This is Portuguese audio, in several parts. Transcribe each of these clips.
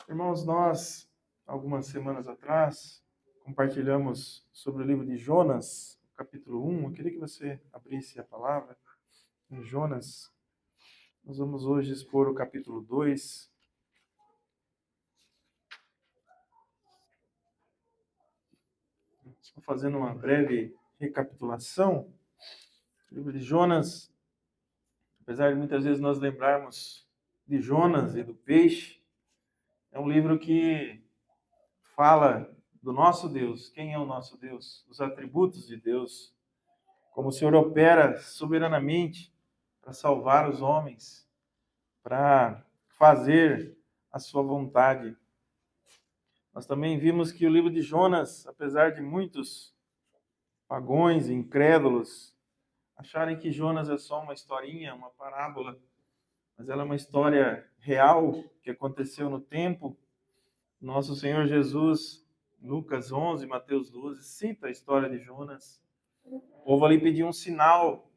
Irmãos, nós, algumas semanas atrás, compartilhamos sobre o livro de Jonas, capítulo 1. Eu queria que você abrisse a palavra em Jonas. Nós vamos hoje expor o capítulo 2. Estou fazendo uma breve recapitulação. O livro de Jonas, apesar de muitas vezes nós lembrarmos de Jonas e do peixe, é um livro que fala do nosso Deus. Quem é o nosso Deus? Os atributos de Deus. Como o Senhor opera soberanamente para salvar os homens, para fazer a sua vontade. Nós também vimos que o livro de Jonas, apesar de muitos pagões e incrédulos acharem que Jonas é só uma historinha, uma parábola, mas ela é uma história real que aconteceu no tempo. Nosso Senhor Jesus, Lucas 11, Mateus 12, cita a história de Jonas. O povo ali pediu um sinal.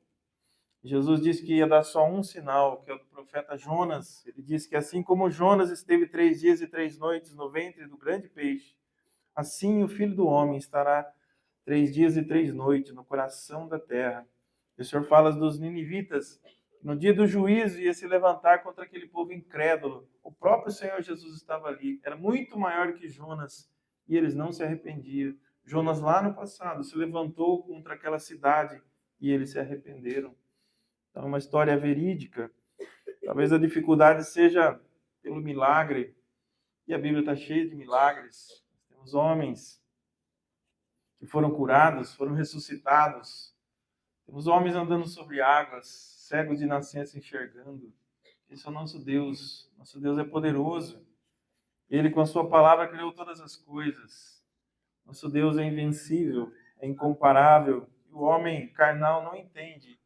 Jesus disse que ia dar só um sinal, que é o do profeta Jonas. Ele disse que assim como Jonas esteve 3 dias e 3 noites no ventre do grande peixe, assim o Filho do Homem estará 3 dias e 3 noites no coração da terra. E o Senhor fala dos ninivitas, no dia do juízo ia se levantar contra aquele povo incrédulo. O próprio Senhor Jesus estava ali, era muito maior que Jonas, e eles não se arrependiam. Jonas lá no passado se levantou contra aquela cidade e eles se arrependeram. Então, é uma história verídica. Talvez a dificuldade seja pelo milagre. E a Bíblia está cheia de milagres. Temos homens que foram curados, foram ressuscitados. Temos homens andando sobre águas, cegos de nascença enxergando. Esse é o nosso Deus. Nosso Deus é poderoso. Ele, com a sua palavra, criou todas as coisas. Nosso Deus é invencível, é incomparável. E o homem carnal não entende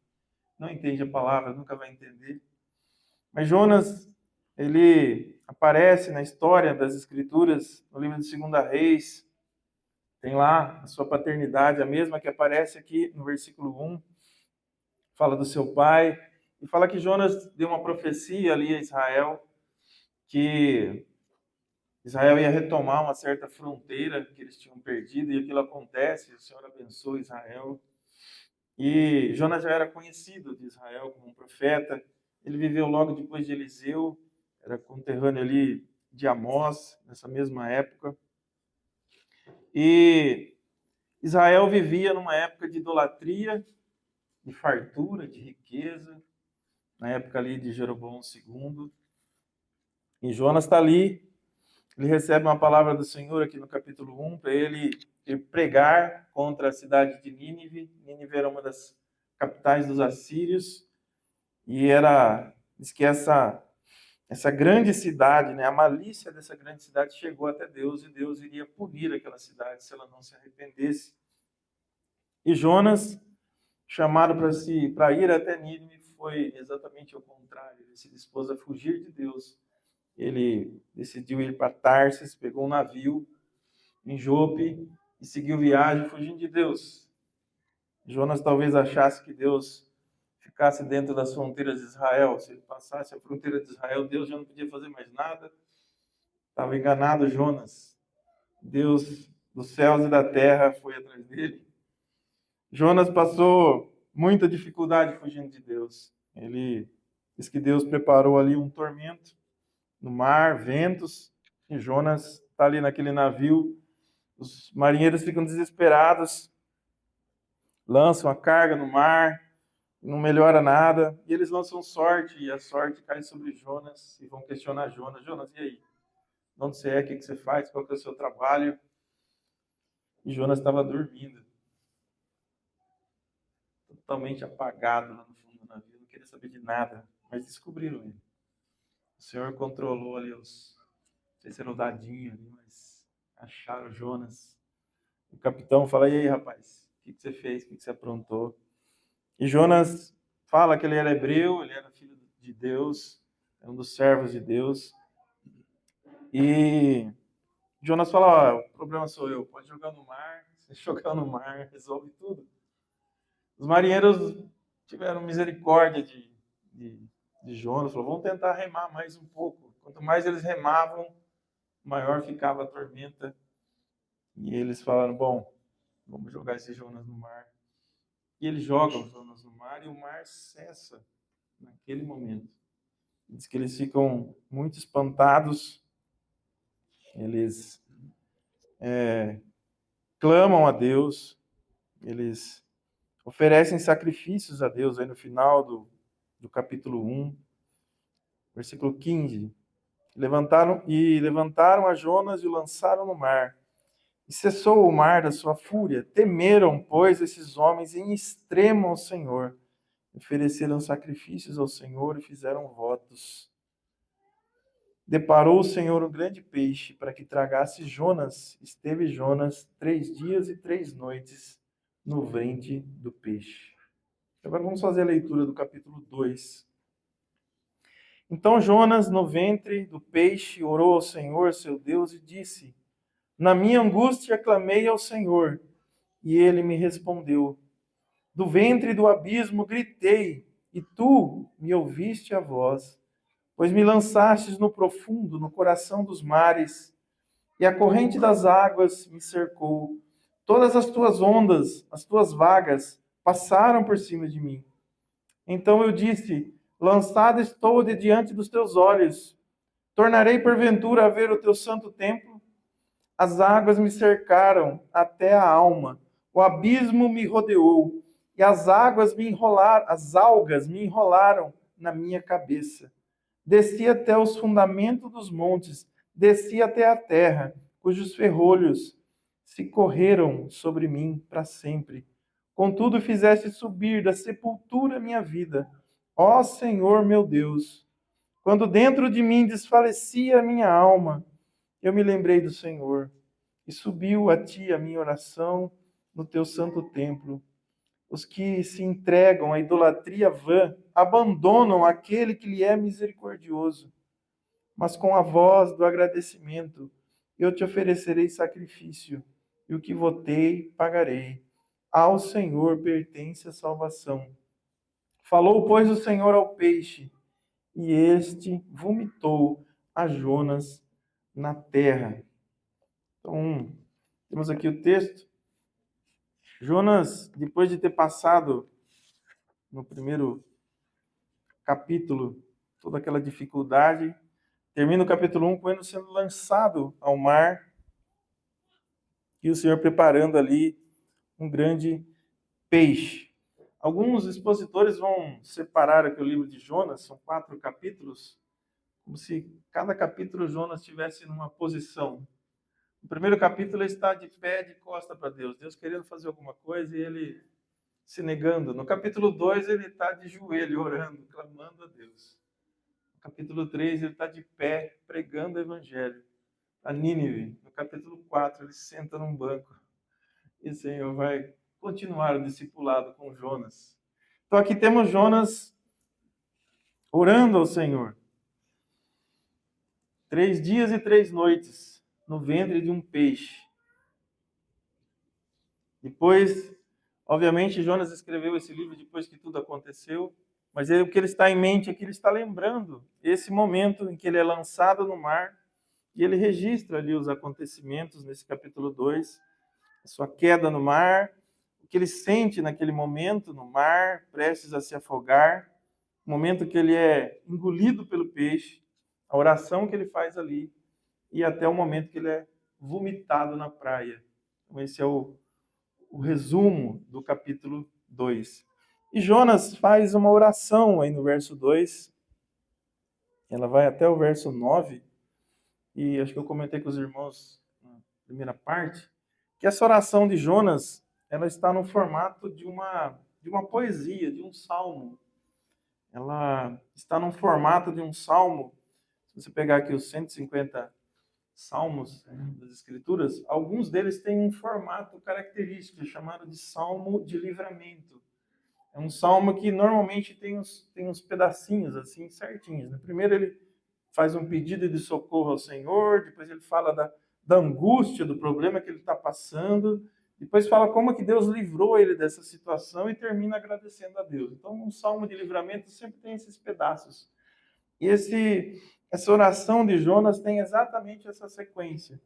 a palavra, nunca vai entender. Mas Jonas, ele aparece na história das Escrituras, no livro de 2 Reis, tem lá a sua paternidade, a mesma que aparece aqui no versículo 1, fala do seu pai, e fala que Jonas deu uma profecia ali a Israel, que Israel ia retomar uma certa fronteira que eles tinham perdido, e aquilo acontece, o Senhor abençoa Israel. E Jonas já era conhecido de Israel como um profeta. Ele viveu logo depois de Eliseu, era conterrâneo ali de Amós, nessa mesma época. E Israel vivia numa época de idolatria, de fartura, de riqueza, na época ali de Jeroboão II. E Jonas está ali, ele recebe uma palavra do Senhor aqui no capítulo 1, para ele pregar contra a cidade de Nínive. Nínive era uma das capitais dos assírios, e diz que essa grande cidade, né, a malícia dessa grande cidade chegou até Deus, e Deus iria punir aquela cidade se ela não se arrependesse. E Jonas, chamado para ir até Nínive, foi exatamente o contrário. Ele se dispôs a fugir de Deus. Ele decidiu ir para Tarsis, pegou um navio em Jope e seguiu viagem fugindo de Deus. Jonas talvez achasse que Deus ficasse dentro das fronteiras de Israel. Se ele passasse a fronteira de Israel, Deus já não podia fazer mais nada. Estava enganado Jonas. Deus dos céus e da terra foi atrás dele. Jonas passou muita dificuldade fugindo de Deus. Ele diz que Deus preparou ali um tormento no mar, ventos, e Jonas está ali naquele navio. Os marinheiros ficam desesperados, lançam a carga no mar, não melhora nada, e eles lançam sorte, e a sorte cai sobre Jonas, e vão questionar Jonas. Jonas, e aí? De onde você é? O que você faz? Qual que é o seu trabalho? E Jonas estava dormindo, totalmente apagado lá no fundo do navio, não queria saber de nada, mas descobriram ele. O Senhor controlou ali não sei se era o dadinho ali, mas acharam Jonas. O capitão fala, e aí, rapaz, o que você fez? O que você aprontou? E Jonas fala que ele era hebreu, ele era filho de Deus, é um dos servos de Deus. E Jonas fala, o problema sou eu, pode jogar no mar, se jogar no mar, resolve tudo. Os marinheiros tiveram misericórdia de Jonas, falou, vamos tentar remar mais um pouco. Quanto mais eles remavam, maior ficava a tormenta. E eles falaram, bom, vamos jogar esse Jonas no mar. E eles jogam o Jonas no mar e o mar cessa naquele momento. Diz que eles ficam muito espantados, eles clamam a Deus, eles oferecem sacrifícios a Deus, aí no final do capítulo 1, versículo 15. Levantaram a Jonas e o lançaram no mar. E cessou o mar da sua fúria. Temeram, pois, esses homens em extremo ao Senhor. Ofereceram sacrifícios ao Senhor e fizeram votos. Deparou o Senhor um grande peixe para que tragasse Jonas. Esteve Jonas 3 dias e 3 noites no ventre do peixe. Agora vamos fazer a leitura do capítulo 2. Então Jonas, no ventre do peixe, orou ao Senhor, seu Deus, e disse: Na minha angústia clamei ao Senhor, e ele me respondeu. Do ventre do abismo gritei, e tu me ouviste a voz. Pois me lançastes no profundo, no coração dos mares, e a corrente das águas me cercou. Todas as tuas ondas, as tuas vagas, passaram por cima de mim. Então eu disse: Lançado estou de diante dos teus olhos. Tornarei porventura a ver o teu santo templo? As águas me cercaram até a alma. O abismo me rodeou, e as algas me enrolaram na minha cabeça. Desci até os fundamentos dos montes, desci até a terra, cujos ferrolhos se correram sobre mim para sempre. Contudo, fizeste subir da sepultura minha vida, ó Senhor meu Deus. Quando dentro de mim desfalecia a minha alma, eu me lembrei do Senhor, e subiu a ti a minha oração no teu santo templo. Os que se entregam à idolatria vã abandonam aquele que lhe é misericordioso. Mas com a voz do agradecimento eu te oferecerei sacrifício, e o que votei pagarei. Ao Senhor pertence a salvação. Falou, pois, o Senhor ao peixe, e este vomitou a Jonas na terra. Então, temos aqui o texto. Jonas, depois de ter passado no primeiro capítulo toda aquela dificuldade, termina o capítulo 1 com ele sendo lançado ao mar e o Senhor preparando ali um grande peixe. Alguns expositores vão separar aqui o livro de Jonas, são 4 capítulos, como se cada capítulo Jonas estivesse numa posição. No primeiro capítulo ele está de pé, de costa para Deus, Deus querendo fazer alguma coisa e ele se negando. No capítulo 2 ele está de joelho, orando, clamando a Deus. No capítulo 3 ele está de pé, pregando o evangelho a Nínive. No capítulo 4 ele senta num banco e o Senhor vai continuar o discipulado com Jonas. Então aqui temos Jonas orando ao Senhor. 3 dias e 3 noites no ventre de um peixe. Depois, obviamente, Jonas escreveu esse livro depois que tudo aconteceu, mas o que ele está em mente aqui, ele está lembrando esse momento em que ele é lançado no mar e ele registra ali os acontecimentos nesse capítulo 2, a sua queda no mar, o que ele sente naquele momento no mar, prestes a se afogar, o momento que ele é engolido pelo peixe, a oração que ele faz ali, e até o momento que ele é vomitado na praia. Então, esse é o resumo do capítulo 2. E Jonas faz uma oração aí no verso 2, ela vai até o verso 9, e acho que eu comentei com os irmãos na primeira parte, que essa oração de Jonas, ela está no formato de uma poesia, de um salmo. Ela está no formato de um salmo. Se você pegar aqui os 150 salmos das Escrituras, alguns deles têm um formato característico, chamado de salmo de livramento. É um salmo que normalmente tem uns pedacinhos assim certinhos. No primeiro ele faz um pedido de socorro ao Senhor, depois ele fala da angústia, do problema que ele está passando, depois fala como que Deus livrou ele dessa situação e termina agradecendo a Deus. Então, um salmo de livramento sempre tem esses pedaços. E essa oração de Jonas tem exatamente essa sequência.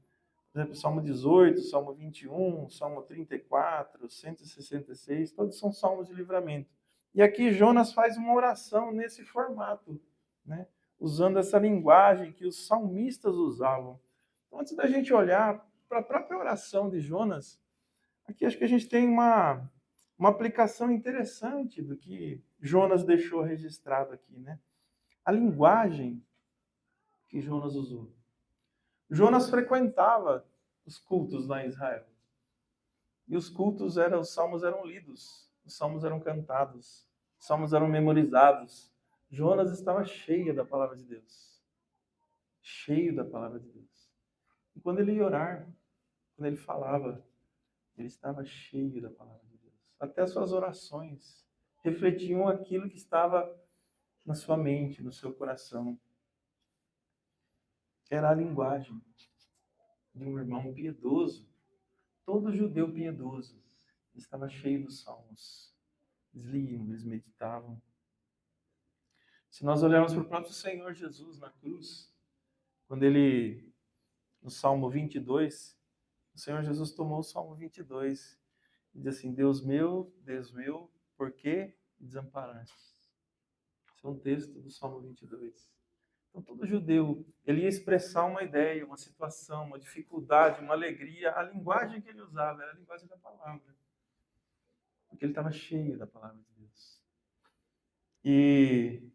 Por exemplo, Salmo 18, Salmo 21, Salmo 34, 166, todos são salmos de livramento. E aqui Jonas faz uma oração nesse formato, né? Usando essa linguagem que os salmistas usavam. Então, antes da gente olhar para a própria oração de Jonas, aqui acho que a gente tem uma aplicação interessante do que Jonas deixou registrado aqui, né? A linguagem que Jonas usou. Jonas frequentava os cultos lá em Israel. E os salmos eram lidos, os salmos eram cantados, os salmos eram memorizados. Jonas estava cheio da palavra de Deus. Cheio da palavra de Deus. E quando ele ia orar, quando ele falava, ele estava cheio da palavra de Deus. Até as suas orações refletiam aquilo que estava na sua mente, no seu coração. Era a linguagem de um irmão piedoso. Todo judeu piedoso estava cheio dos salmos. Eles liam, eles meditavam. Se nós olharmos para o próprio Senhor Jesus na cruz, quando ele, no Salmo 22, o Senhor Jesus tomou o Salmo 22 e diz assim: Deus meu, por que me desamparaste? Esse é um texto do Salmo 22. Então, todo judeu, ele ia expressar uma ideia, uma situação, uma dificuldade, uma alegria. A linguagem que ele usava era a linguagem da palavra. Porque ele estava cheio da palavra de Deus. E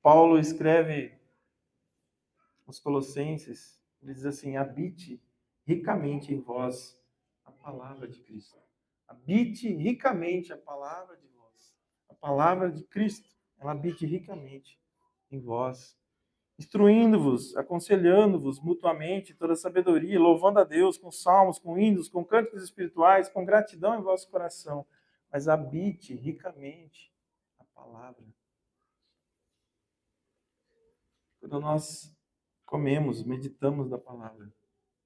Paulo escreve aos Colossenses, ele diz assim: habite ricamente em vós a palavra de Cristo. Habite ricamente a palavra de vós. A palavra de Cristo, ela habite ricamente em vós, instruindo-vos, aconselhando-vos mutuamente toda sabedoria, louvando a Deus com salmos, com hinos, com cânticos espirituais, com gratidão em vosso coração. Mas habite ricamente a palavra. Quando nós comemos, meditamos da palavra,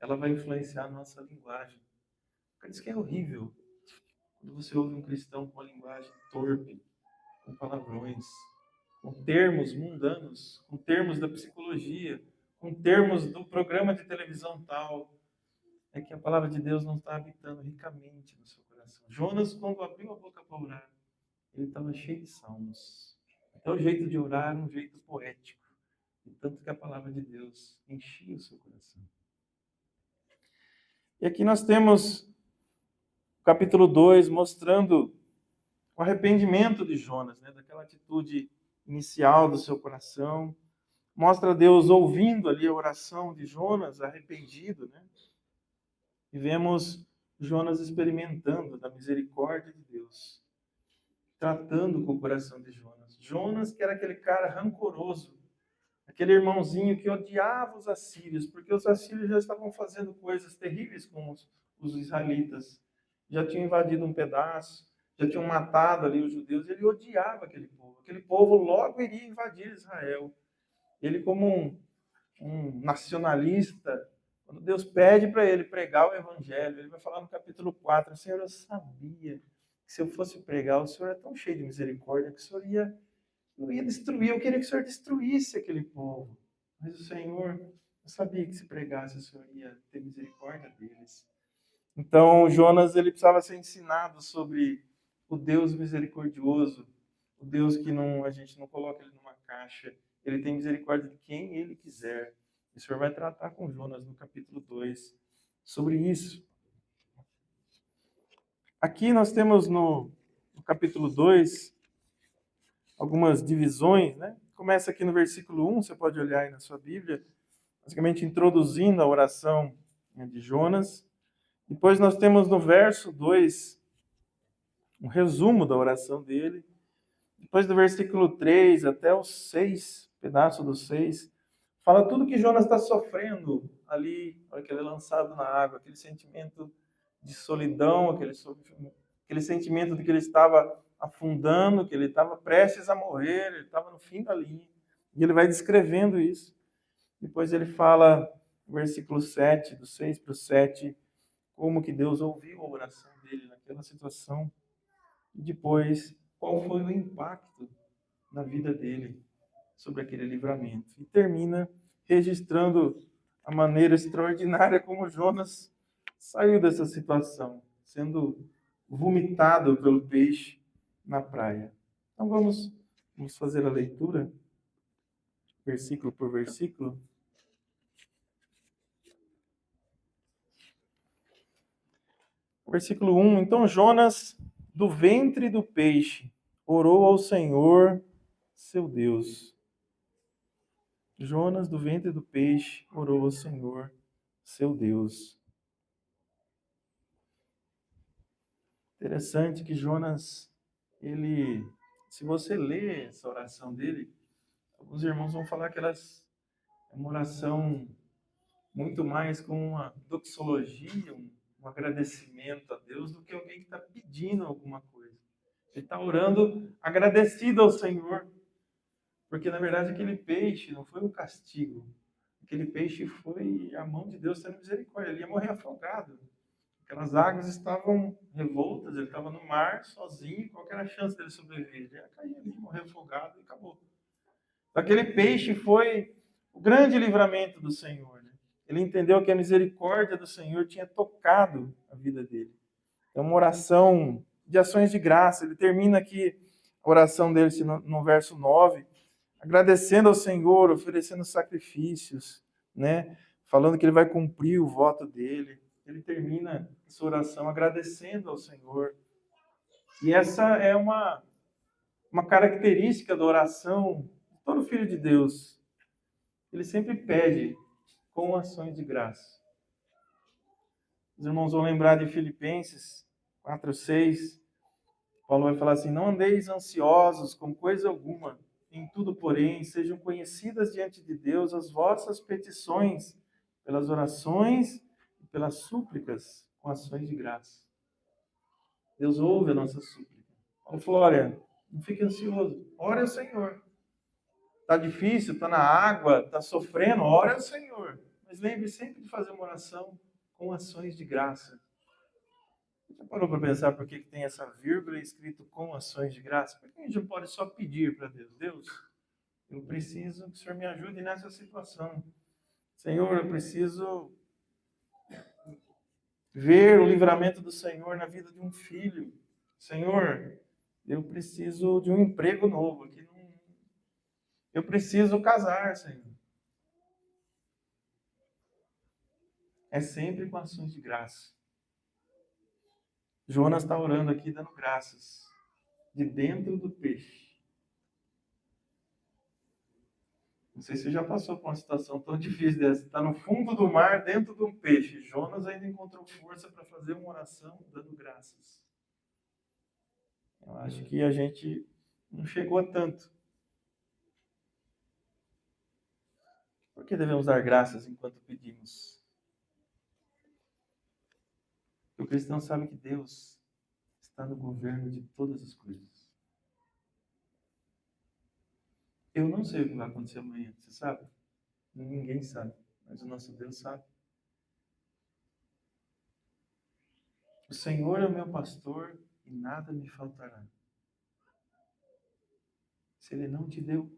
ela vai influenciar a nossa linguagem. Por isso que é horrível quando você ouve um cristão com uma linguagem torpe, com palavrões, com termos mundanos, com termos da psicologia, com termos do programa de televisão tal. É que a palavra de Deus não está habitando ricamente no seu coração. Jonas, quando abriu a boca para orar, ele estava cheio de salmos. Até o jeito de orar era um jeito poético. E tanto que a palavra de Deus enchia o seu coração. E aqui nós temos o capítulo 2 mostrando o arrependimento de Jonas, né? Daquela atitude inicial do seu coração. Mostra Deus ouvindo ali a oração de Jonas, arrependido, né? E vemos Jonas experimentando da misericórdia de Deus, tratando com o coração de Jonas. Jonas, que era aquele cara rancoroso, aquele irmãozinho que odiava os assírios, porque os assírios já estavam fazendo coisas terríveis com os israelitas. Já tinham invadido um pedaço, já tinham matado ali os judeus, ele odiava aquele povo. Aquele povo logo iria invadir Israel. Ele, como um nacionalista, quando Deus pede para ele pregar o evangelho, ele vai falar no capítulo 4, Senhor, eu sabia que se eu fosse pregar, o Senhor é tão cheio de misericórdia que o Senhor não ia destruir, eu queria que o Senhor destruísse aquele povo. Mas o Senhor, eu sabia que se pregasse, o Senhor ia ter misericórdia deles. Então, Jonas, ele precisava ser ensinado sobre o Deus misericordioso, o Deus que a gente não coloca ele numa caixa. Ele tem misericórdia de quem ele quiser. O Senhor vai tratar com Jonas no capítulo 2 sobre isso. Aqui nós temos no capítulo 2 algumas divisões, né? Começa aqui no versículo 1, você pode olhar aí na sua Bíblia, basicamente introduzindo a oração de Jonas. Depois nós temos no verso 2 um resumo da oração dele. Depois do versículo 3 até o 6, pedaço do 6, fala tudo que Jonas está sofrendo ali, na hora que ele é lançado na água, aquele sentimento de solidão, aquele sentimento de que ele estava afundando, que ele estava prestes a morrer, ele estava no fim da linha. E ele vai descrevendo isso. Depois ele fala, no versículo 7, do 6 para o 7, como que Deus ouviu a oração dele naquela situação. E depois, qual foi o impacto na vida dele. sobre aquele livramento. E termina registrando a maneira extraordinária como Jonas saiu dessa situação, sendo vomitado pelo peixe na praia. Então vamos fazer a leitura, versículo por versículo. Versículo 1. Então Jonas, do ventre do peixe, orou ao Senhor, seu Deus. Jonas, do ventre do peixe, orou ao Senhor, seu Deus. Interessante que Jonas, se você ler essa oração dele, alguns irmãos vão falar que é uma oração muito mais com uma doxologia, um agradecimento a Deus, do que alguém que está pedindo alguma coisa. Ele está orando agradecido ao Senhor, porque na verdade aquele peixe não foi um castigo, aquele peixe foi a mão de Deus tendo misericórdia, ele ia morrer afogado. Aquelas águas estavam revoltas, ele estava no mar, sozinho, qual que era a chance dele sobreviver? Ele ia cair ali, morrer afogado e acabou. Aquele peixe foi o grande livramento do Senhor. Né? Ele entendeu que a misericórdia do Senhor tinha tocado a vida dele. É uma oração de ações de graça. Ele termina aqui a oração dele no verso 9, agradecendo ao Senhor, oferecendo sacrifícios, né? Falando que ele vai cumprir o voto dele. Ele termina essa oração agradecendo ao Senhor. E essa é uma característica da oração de todo filho de Deus. Ele sempre pede com ações de graça. Os irmãos vão lembrar de Filipenses 4:6. Paulo vai falar assim: não andeis ansiosos com coisa alguma, em tudo, porém, sejam conhecidas diante de Deus as vossas petições, pelas orações e pelas súplicas, com ações de graça. Deus ouve a nossa súplica. Paulo falou: olha, não fique ansioso, ore ao Senhor. Está difícil, está na água, está sofrendo, ore ao Senhor. Mas lembre sempre de fazer uma oração com ações de graça. Você parou para pensar por que tem essa vírgula escrito com ações de graça? Por que a gente não pode só pedir para Deus? Deus, eu preciso que o Senhor me ajude nessa situação. Senhor, eu preciso ver o livramento do Senhor na vida de um filho. Senhor, eu preciso de um emprego novo. Eu preciso casar, Senhor. É sempre com ações de graça. Jonas está orando aqui, dando graças, de dentro do peixe. Não sei se você já passou por uma situação tão difícil dessa. Está no fundo do mar, dentro de um peixe. Jonas ainda encontrou força para fazer uma oração dando graças. Eu acho que a gente não chegou a tanto. Por que devemos dar graças enquanto pedimos? O cristão sabe que Deus está no governo de todas as coisas. Eu não sei o que vai acontecer amanhã, você sabe? Ninguém sabe, mas o nosso Deus sabe. O Senhor é o meu pastor e nada me faltará. Se Ele não te deu,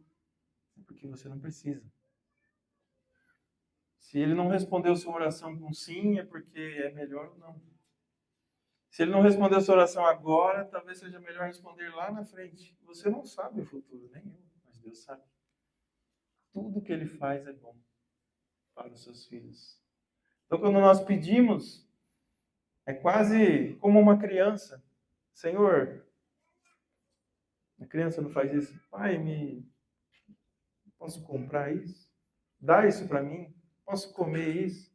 é porque você não precisa. Se Ele não respondeu sua oração com sim, é porque é melhor ou não. Se Ele não respondeu sua oração agora, talvez seja melhor responder lá na frente. Você não sabe o futuro, nem eu, mas Deus sabe. Tudo que Ele faz é bom para os seus filhos. Então, quando nós pedimos, é quase como uma criança. Senhor, a criança não faz isso. Pai, posso comprar isso? Dá isso para mim? Posso comer isso?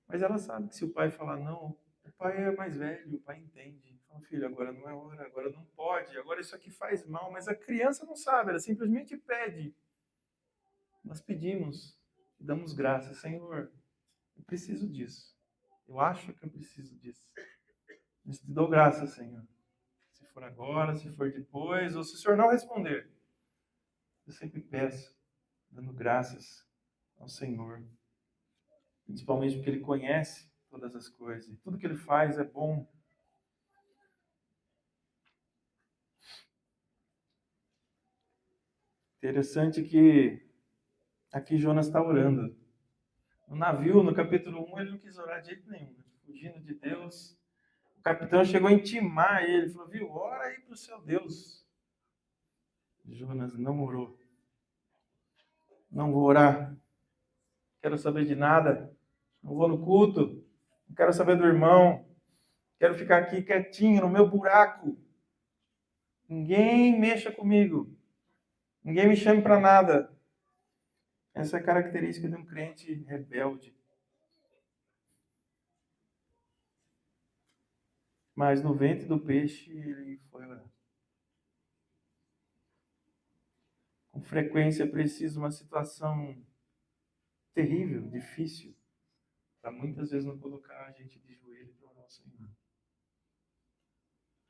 Mas ela sabe que se o pai falar não, o pai é mais velho, o pai entende. Fala, filho, agora não é hora, agora não pode, agora isso aqui faz mal. Mas a criança não sabe, ela simplesmente pede. Nós pedimos, damos graças. Senhor, eu preciso disso. Eu acho que eu preciso disso. Eu te dou graças, Senhor. Se for agora, se for depois, ou se o Senhor não responder. Eu sempre peço, dando graças ao Senhor. Principalmente porque Ele conhece todas as coisas. E tudo que Ele faz é bom. Interessante que aqui Jonas está orando. No navio, no capítulo 1, ele não quis orar de jeito nenhum, né? Fugindo de Deus. O capitão chegou a intimar ele, falou, viu, ora aí para o seu Deus. Jonas não orou. Não vou orar. Quero saber de nada. Não vou no culto. Não quero saber do irmão. Quero ficar aqui quietinho no meu buraco. Ninguém mexa comigo. Ninguém me chame para nada. Essa é a característica de um crente rebelde. Mas no ventre do peixe ele foi orar. Com frequência precisa uma situação terrível, difícil, para muitas vezes não colocar a gente de joelho para orar ao Senhor.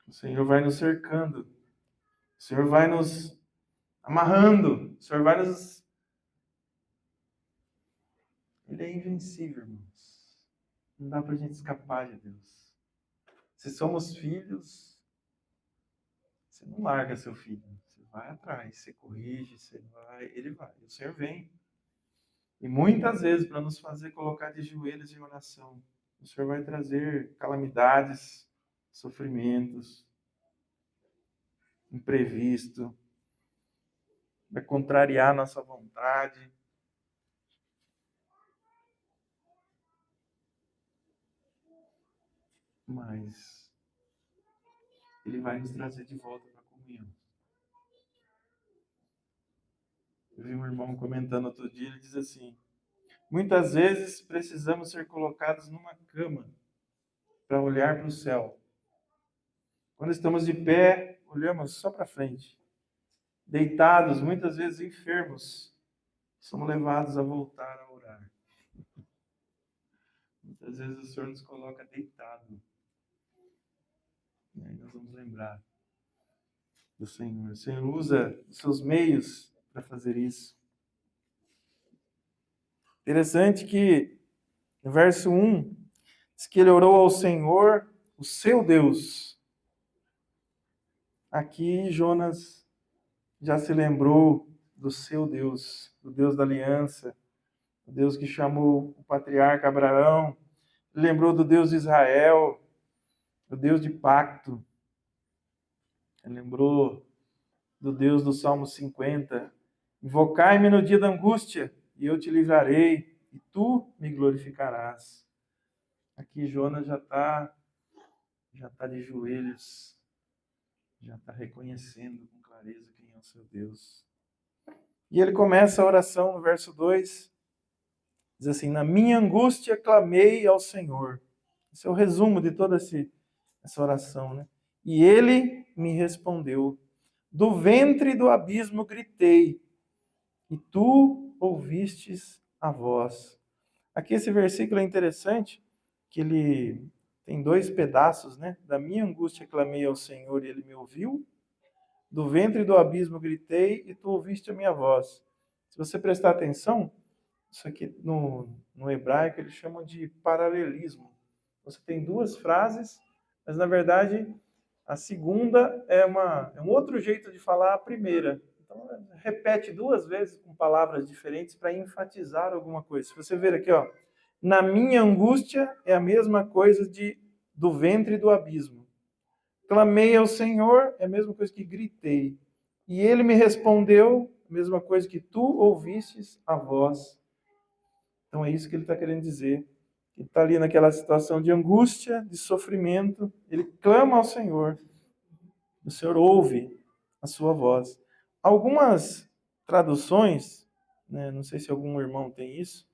O Senhor vai nos cercando. O Senhor vai nos amarrando. O Senhor vai nos... Ele é invencível, irmãos. Não dá para a gente escapar de Deus. Se somos filhos, você não larga seu filho. Você vai atrás, você corrige, você vai, ele vai. E o Senhor vem. E muitas vezes, para nos fazer colocar de joelhos em oração, o Senhor vai trazer calamidades, sofrimentos, imprevisto, vai contrariar nossa vontade. Mas ele vai nos trazer de volta para a comunhão. Eu vi um irmão comentando outro dia, ele diz assim, muitas vezes precisamos ser colocados numa cama para olhar para o céu. Quando estamos de pé, olhamos só para frente. Deitados, muitas vezes enfermos, somos levados a voltar a orar. Muitas vezes o Senhor nos coloca deitado. E aí nós vamos lembrar do Senhor. O Senhor usa os seus meios para fazer isso. Interessante que no verso 1, diz que ele orou ao Senhor, o seu Deus. Aqui Jonas já se lembrou do seu Deus, do Deus da aliança, o Deus que chamou o patriarca Abraão, lembrou do Deus de Israel, do Deus de pacto, ele lembrou do Deus do Salmo 50, invocai-me no dia da angústia, e eu te livrarei, e tu me glorificarás. Aqui Jonas já está de joelhos, já está reconhecendo com clareza quem é o seu Deus. E ele começa a oração no verso 2, diz assim, na minha angústia clamei ao Senhor. Esse é o resumo de toda essa oração, né? E ele me respondeu, do ventre do abismo gritei, e tu ouvistes a voz. Aqui esse versículo é interessante, que ele tem dois pedaços, né? Da minha angústia clamei ao Senhor e ele me ouviu. Do ventre do abismo gritei e tu ouviste a minha voz. Se você prestar atenção, isso aqui no hebraico eles chamam de paralelismo. Você tem duas frases, mas na verdade a segunda é um outro jeito de falar a primeira. Então repete duas vezes com palavras diferentes para enfatizar alguma coisa. Se você ver aqui, ó, na minha angústia é a mesma coisa do ventre do abismo. Clamei ao Senhor, é a mesma coisa que gritei. E ele me respondeu, a mesma coisa que tu ouvistes a voz. Então é isso que ele está querendo dizer. Ele está ali naquela situação de angústia, de sofrimento. Ele clama ao Senhor. O Senhor ouve a sua voz. Algumas traduções, né, não sei se algum irmão tem isso,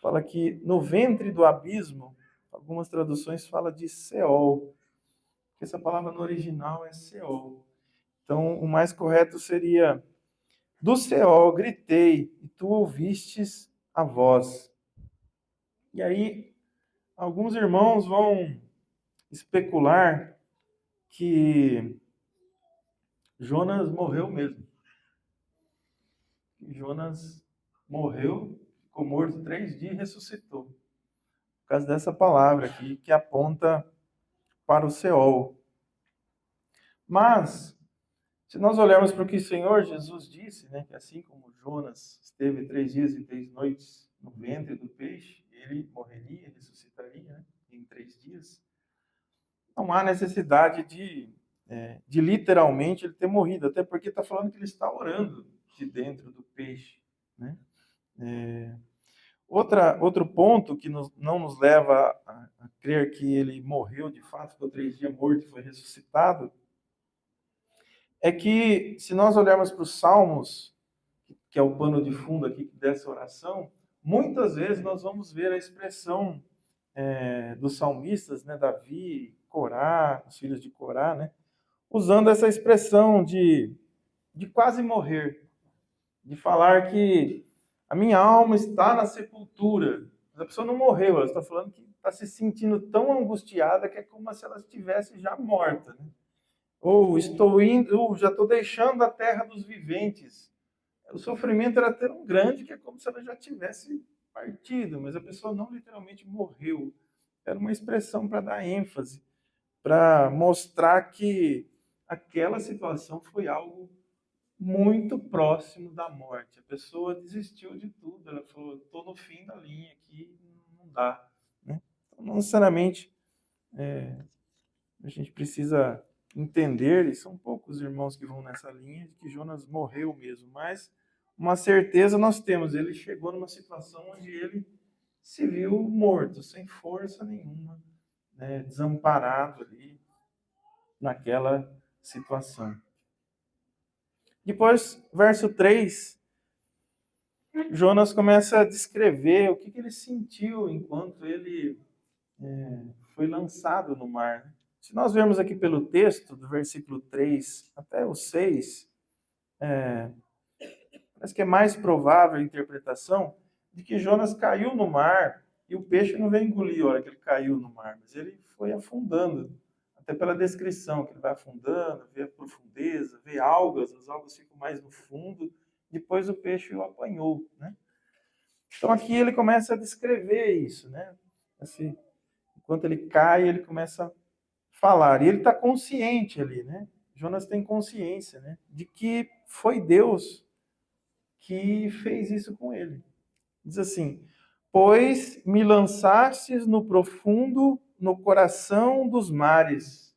fala que no ventre do abismo, algumas traduções falam de Seol. Essa palavra no original é Seol. Então, o mais correto seria, do Seol gritei, e tu ouvistes a voz. E aí, alguns irmãos vão especular que Jonas morreu mesmo. Jonas morreu, ficou morto 3 dias e ressuscitou. Por causa dessa palavra aqui, que aponta para o Seol. Mas Se nós olharmos para o que o Senhor Jesus disse, né, que assim como Jonas esteve 3 dias e 3 noites no ventre do peixe, ele morreria, ressuscitaria, né, em 3 dias, não há necessidade de literalmente ele ter morrido, até porque está falando que ele está orando de dentro do peixe, né? Outro ponto que não nos leva a crer que ele morreu de fato, ficou 3 dias morto e foi ressuscitado, é que se nós olharmos para os Salmos, que é o pano de fundo aqui dessa oração, muitas vezes nós vamos ver a expressão dos salmistas, né, Davi, Corá, os filhos de Corá, né, usando essa expressão de quase morrer, de falar que a minha alma está na sepultura. Mas a pessoa não morreu, ela está falando que está se sentindo tão angustiada que é como se ela estivesse já morta. Né? Ou estou indo, ou já estou deixando a terra dos viventes. O sofrimento era tão grande que é como se ela já tivesse partido, mas a pessoa não literalmente morreu. Era uma expressão para dar ênfase, para mostrar que aquela situação foi algo muito próximo da morte. A pessoa desistiu de tudo. Ela falou: estou no fim da linha aqui, não dá. Né? Então, não necessariamente a gente precisa entender, e são poucos irmãos que vão nessa linha, de que Jonas morreu mesmo, mas uma certeza nós temos: ele chegou numa situação onde ele se viu morto, sem força nenhuma, né, desamparado ali naquela situação. Depois, verso 3, Jonas começa a descrever o que ele sentiu enquanto ele foi lançado no mar. Se nós vermos aqui pelo texto, do versículo 3 até o 6, parece que é mais provável a interpretação de que Jonas caiu no mar e o peixe não veio engolir a hora que ele caiu no mar, mas ele foi afundando, até pela descrição, que ele vai afundando, vê a profundeza, vê algas, as algas ficam mais no fundo, depois o peixe o apanhou, né? Então aqui ele começa a descrever isso, né? Assim, enquanto ele cai, ele começa a falar. E ele está consciente ali, né? Jonas tem consciência, né? De que foi Deus que fez isso com ele. Diz assim: pois me lançastes no profundo, no coração dos mares.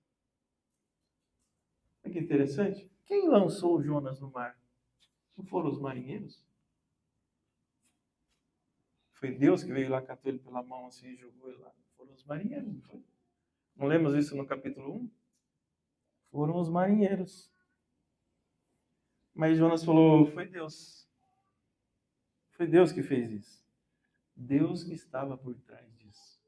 Olha que interessante. Quem lançou Jonas no mar? Não foram os marinheiros? Foi Deus que veio lá, catou ele pela mão assim e jogou ele lá. Foram os marinheiros, não foi? Não lemos isso no capítulo 1? Foram os marinheiros. Mas Jonas falou: foi Deus. Foi Deus que fez isso. Deus que estava por trás disso.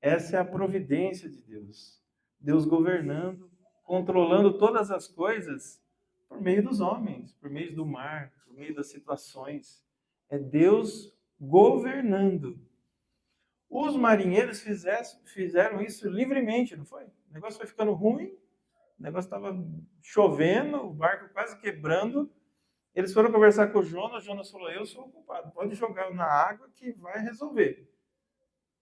Essa é a providência de Deus. Deus governando, controlando todas as coisas por meio dos homens, por meio do mar, por meio das situações. É Deus governando. Os marinheiros fizeram isso livremente, não foi? O negócio foi ficando ruim, o negócio estava chovendo, o barco quase quebrando. Eles foram conversar com o Jonas falou: eu sou o culpado, pode jogar na água que vai resolver.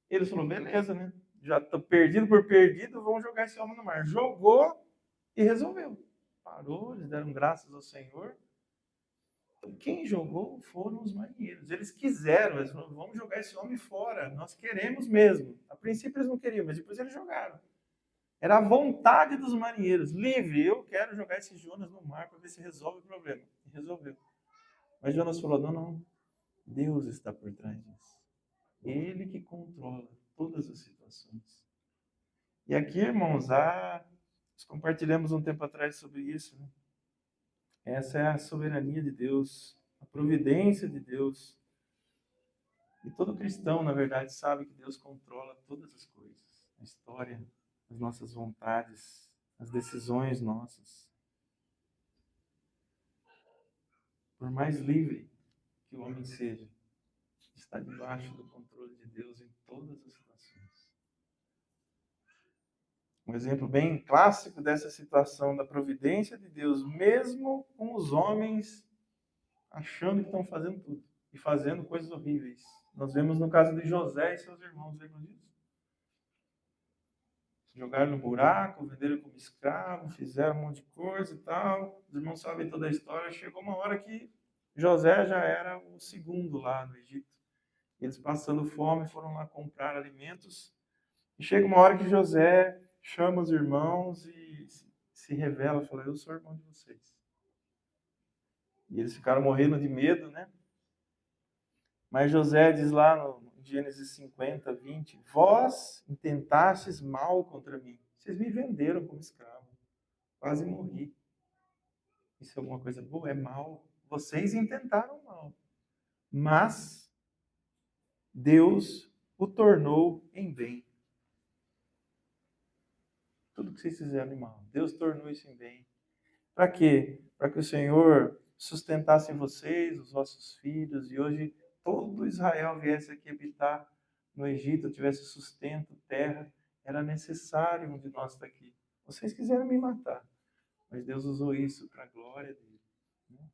Eles falaram: beleza, né? Já estou perdido por perdido, vamos jogar esse homem no mar. Jogou e resolveu. Parou, eles deram graças ao Senhor. Então, quem jogou foram os marinheiros. Eles quiseram, eles falaram: vamos jogar esse homem fora, nós queremos mesmo. A princípio eles não queriam, mas depois eles jogaram. Era a vontade dos marinheiros, livre. Eu quero jogar esse Jonas no mar para ver se resolve o problema. E resolveu. Mas Jonas falou: não, não, Deus está por trás disso. Ele que controla todas as situações. E aqui, irmãos, nós compartilhamos um tempo atrás sobre isso, né? Essa é a soberania de Deus, a providência de Deus. E todo cristão, na verdade, sabe que Deus controla todas as coisas. A história, as nossas vontades, as decisões nossas. Por mais livre que o homem seja, está debaixo do controle de Deus em todas as situações. Um exemplo bem clássico dessa situação da providência de Deus, mesmo com os homens achando que estão fazendo tudo e fazendo coisas horríveis. Nós vemos no caso de José e seus irmãos, lembram disso? Jogaram no buraco, venderam como escravo, fizeram um monte de coisa e tal. Os irmãos sabem toda a história. Chegou uma hora que José já era o segundo lá no Egito. Eles passando fome foram lá comprar alimentos. E chega uma hora que José chama os irmãos e se revela, fala: eu sou irmão de vocês. E eles ficaram morrendo de medo, né? Mas José diz lá no Gênesis 50, 20: vós intentastes mal contra mim. Vocês me venderam como escravo. Quase morri. Isso é alguma coisa boa? É mal. Vocês intentaram mal. Mas Deus o tornou em bem. Tudo que vocês fizeram em mal, Deus tornou isso em bem. Para quê? Para que o Senhor sustentasse vocês, os vossos filhos, e hoje todo Israel viesse aqui habitar no Egito, tivesse sustento, terra. Era necessário um de nós estar aqui. Vocês quiseram me matar, mas Deus usou isso para a glória dele.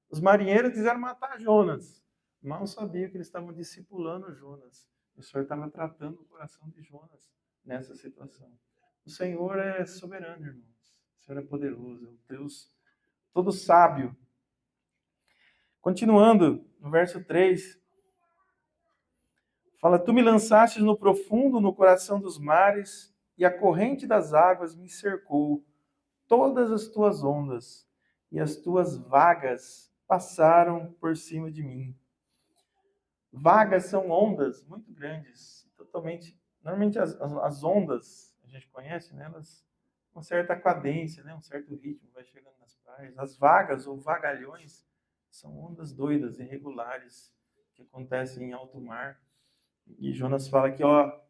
Os marinheiros quiseram matar Jonas. Mal sabiam que eles estavam discipulando Jonas. O Senhor estava tratando o coração de Jonas nessa situação. O Senhor é soberano, irmãos. O Senhor é poderoso, é o Deus todo sábio. Continuando, no verso 3, fala: tu me lançastes no profundo, no coração dos mares, e a corrente das águas me cercou. Todas as tuas ondas e as tuas vagas passaram por cima de mim. Vagas são ondas muito grandes, totalmente. Normalmente as ondas, a gente conhece, né, elas uma certa cadência, né, um certo ritmo, vai chegando nas praias. As vagas ou vagalhões são ondas doidas, irregulares, que acontecem em alto mar. E Jonas fala que, ó,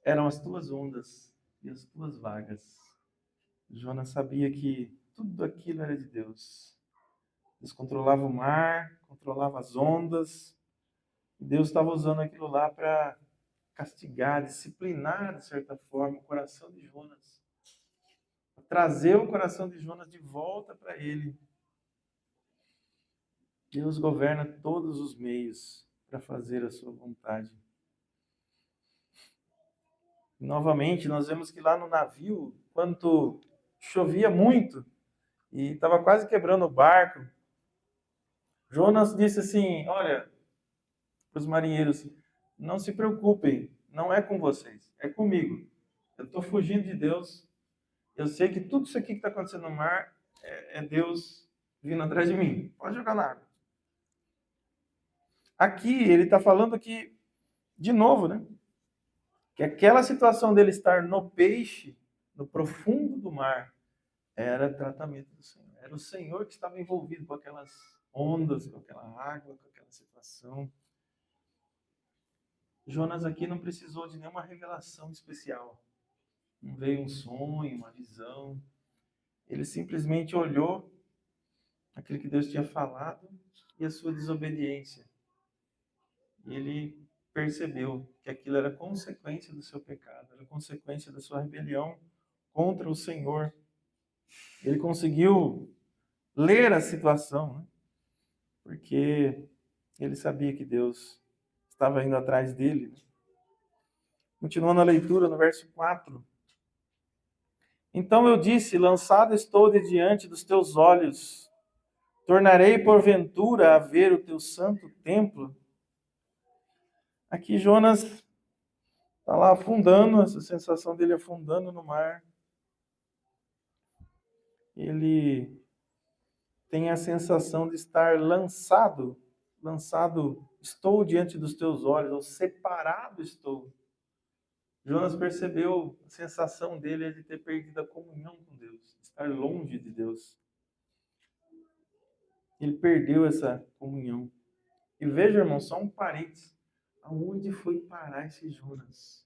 eram as tuas ondas e as tuas vagas. Jonas sabia que tudo aquilo era de Deus. Deus controlava o mar, controlava as ondas. E Deus estava usando aquilo lá para castigar, disciplinar, de certa forma, o coração de Jonas. Trazer o coração de Jonas de volta para ele. Deus governa todos os meios para fazer a sua vontade. E, novamente, nós vemos que lá no navio, quando chovia muito e estava quase quebrando o barco, Jonas disse assim: olha, para os marinheiros, não se preocupem, não é com vocês, é comigo. Eu estou fugindo de Deus. Eu sei que tudo isso aqui que está acontecendo no mar é Deus vindo atrás de mim. Pode jogar na água. Aqui, ele está falando que, de novo, né? Que aquela situação dele estar no peixe, no profundo do mar, era tratamento do Senhor. Era o Senhor que estava envolvido com aquelas ondas, com aquela água, com aquela situação. Jonas aqui não precisou de nenhuma revelação especial. Não veio um sonho, uma visão. Ele simplesmente olhou aquilo que Deus tinha falado e a sua desobediência. E ele percebeu que aquilo era consequência do seu pecado, era consequência da sua rebelião contra o Senhor. Ele conseguiu ler a situação, né? Porque ele sabia que Deus estava indo atrás dele. Continuando a leitura no verso 4. Então eu disse: lançado estou de diante dos teus olhos, tornarei porventura a ver o teu santo templo. Aqui Jonas está lá afundando, essa sensação dele afundando no mar. Ele tem a sensação de estar lançado, estou diante dos teus olhos, ou separado estou. Jonas percebeu a sensação dele é de ter perdido a comunhão com Deus, estar longe de Deus. Ele perdeu essa comunhão. E veja, irmão, só um parênteses. Aonde foi parar esse Jonas?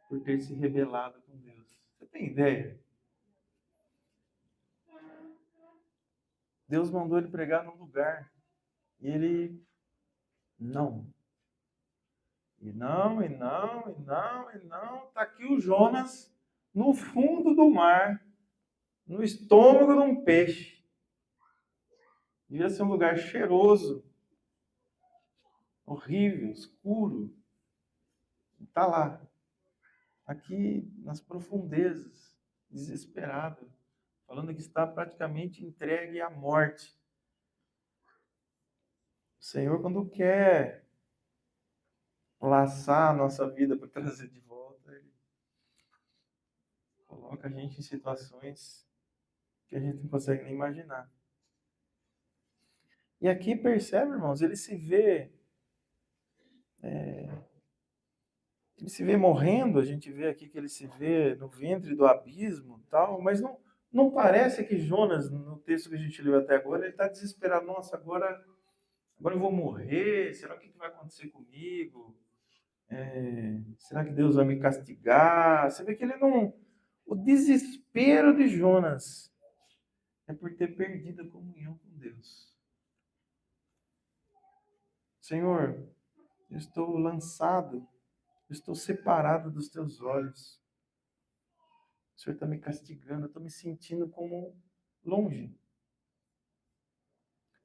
Por ter se rebelado com Deus. Você tem ideia? Deus mandou ele pregar num lugar. E ele não. E não. Está aqui o Jonas no fundo do mar, no estômago de um peixe. Devia ser um lugar cheiroso, horrível, escuro. Está lá. aqui nas profundezas, desesperado, falando que está praticamente entregue à morte. O Senhor, quando quer laçar a nossa vida para trazer de volta, Ele coloca a gente em situações que a gente não consegue nem imaginar. E aqui percebe, irmãos, ele se vê morrendo, a gente vê aqui que ele se vê no ventre do abismo, tal, mas não parece que Jonas, no texto que a gente leu até agora, ele está desesperado. Nossa, agora eu vou morrer, será que vai acontecer comigo? Será que Deus vai me castigar? Você vê que ele não... O desespero de Jonas é por ter perdido a comunhão com Deus. Senhor, eu estou lançado, eu estou separado dos teus olhos. O Senhor está me castigando, eu estou me sentindo como longe.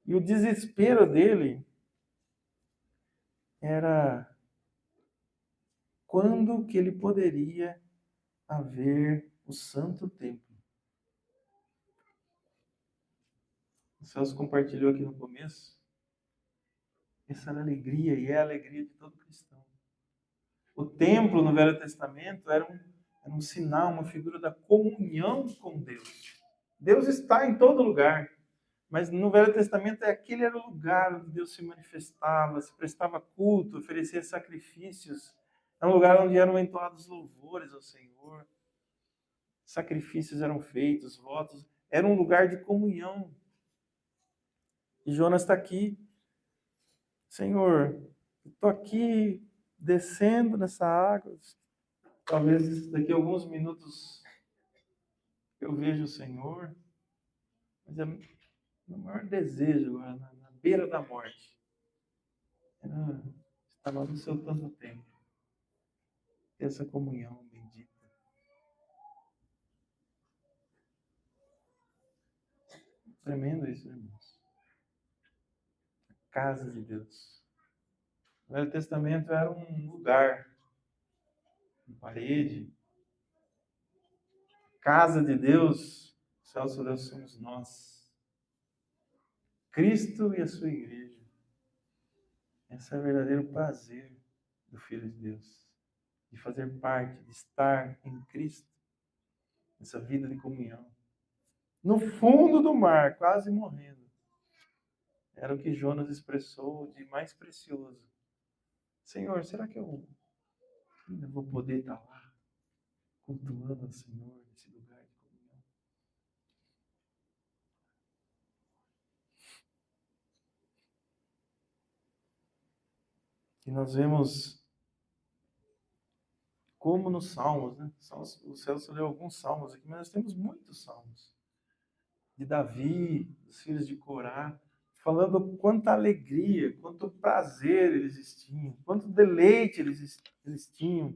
E o desespero dele era quando que ele poderia haver o santo templo. O Celso compartilhou aqui no começo. Essa era a alegria, e é a alegria de todo cristão. O templo no Velho Testamento era um sinal, uma figura da comunhão com Deus. Deus está em todo lugar, mas no Velho Testamento aquele era o lugar onde Deus se manifestava, se prestava culto, oferecia sacrifícios. É um lugar onde eram entoados louvores ao Senhor. Sacrifícios eram feitos, votos. Era um lugar de comunhão. E Jonas está aqui. Senhor, estou aqui descendo nessa água. Talvez daqui a alguns minutos eu veja o Senhor. Mas é o maior desejo agora, na beira da morte. Era estar lá no seu tanto tempo. Ter essa comunhão bendita. Tremendo isso, irmãos. A casa de Deus. O Velho Testamento era um lugar, uma parede. Casa de Deus, Celso, Deus somos nós. Cristo e a sua igreja. Esse é o verdadeiro prazer do Filho de Deus. De fazer parte, de estar em Cristo. Essa vida de comunhão. No fundo do mar, quase morrendo. Era o que Jonas expressou de mais precioso. Senhor, será que eu ainda vou poder estar lá, cultuando o Senhor nesse lugar de comunhão? E nós vemos como nos Salmos, né? O Celso leu alguns Salmos aqui, mas nós temos muitos Salmos. De Davi, dos filhos de Corá, falando quanta alegria, quanto prazer eles tinham, quanto deleite eles tinham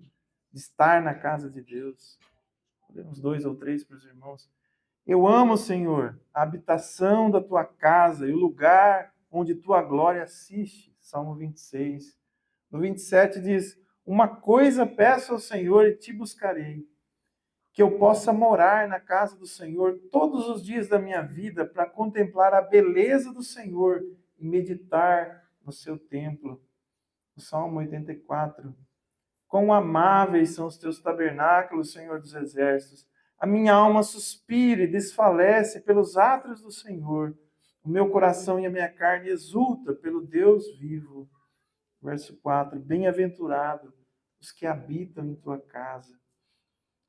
de estar na casa de Deus. Podemos 2 ou 3 para os irmãos. Eu amo, Senhor, a habitação da tua casa e o lugar onde tua glória assiste. Salmo 26. No 27 diz: uma coisa peço ao Senhor e te buscarei, que eu possa morar na casa do Senhor todos os dias da minha vida para contemplar a beleza do Senhor e meditar no seu templo. O Salmo 84. Quão amáveis são os teus tabernáculos, Senhor dos exércitos. A minha alma suspira e desfalece pelos átrios do Senhor. O meu coração e a minha carne exulta pelo Deus vivo. Verso 4. Bem-aventurado os que habitam em tua casa.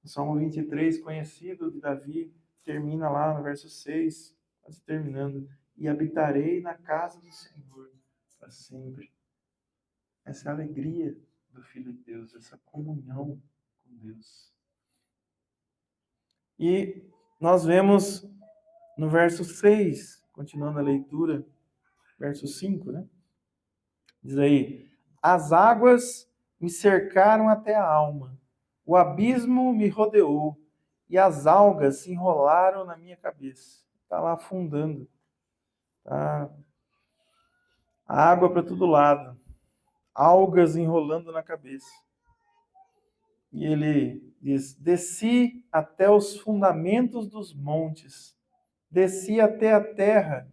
O Salmo 23, conhecido de Davi, termina lá no verso 6, quase terminando. E habitarei na casa do Senhor para sempre. Essa é a alegria do Filho de Deus, essa comunhão com Deus. E nós vemos no verso 6, continuando a leitura, verso 5, né? Diz aí: as águas me cercaram até a alma, o abismo me rodeou, e as algas se enrolaram na minha cabeça. Está lá afundando. Tá? Água para todo lado. Algas enrolando na cabeça. E ele diz: desci até os fundamentos dos montes, desci até a terra,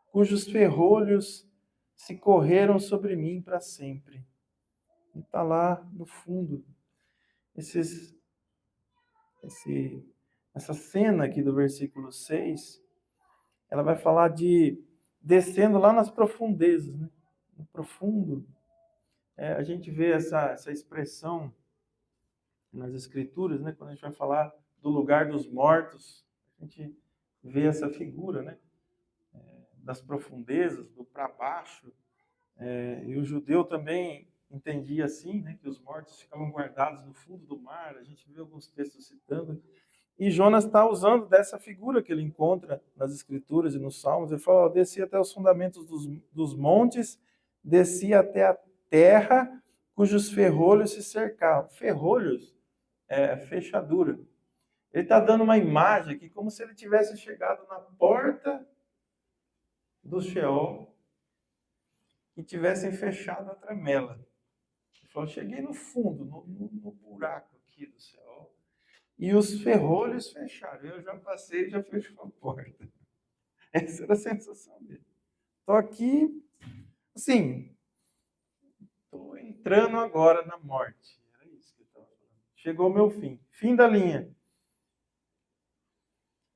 cujos ferrolhos se correram sobre mim para sempre. E está lá no fundo. Esses, essa cena aqui do versículo 6, ela vai falar de descendo lá nas profundezas, né? No profundo. A gente vê essa expressão nas Escrituras, né? Quando a gente vai falar do lugar dos mortos, a gente vê essa figura, né? Das profundezas, do para baixo. E o judeu também entendia assim, né? Que os mortos ficavam guardados no fundo do mar. A gente vê alguns textos citando. E Jonas está usando dessa figura que ele encontra nas Escrituras e nos Salmos. Ele fala: desci até os fundamentos dos montes, desci até a terra, cujos ferrolhos se cercavam. Ferrolhos é fechadura. Ele está dando uma imagem aqui como se ele tivesse chegado na porta do Sheol e tivessem fechado a tramela. Ele falou: cheguei no fundo, no buraco aqui do Sheol, e os ferrolhos fecharam. Eu já passei e já fechou a porta. Essa era a sensação dele. Estou aqui, assim, estou entrando agora na morte. Era isso que ele estava falando. Chegou o meu fim. Fim da linha.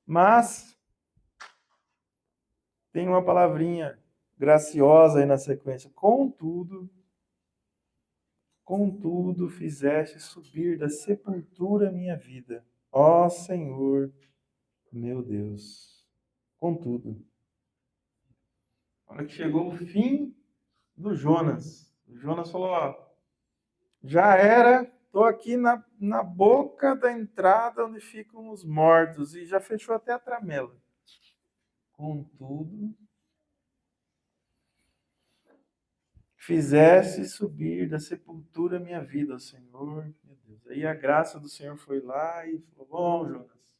Mas tem uma palavrinha graciosa aí na sequência. Contudo, fizeste subir da sepultura minha vida. Ó Senhor, meu Deus. Contudo. Na hora que chegou o fim do Jonas. O Jonas falou: ó, já era, estou aqui na boca da entrada onde ficam os mortos. E já fechou até a tramela. Contudo, fizeste subir da sepultura minha vida, ó Senhor, meu Deus. Aí a graça do Senhor foi lá e falou: bom, Jonas,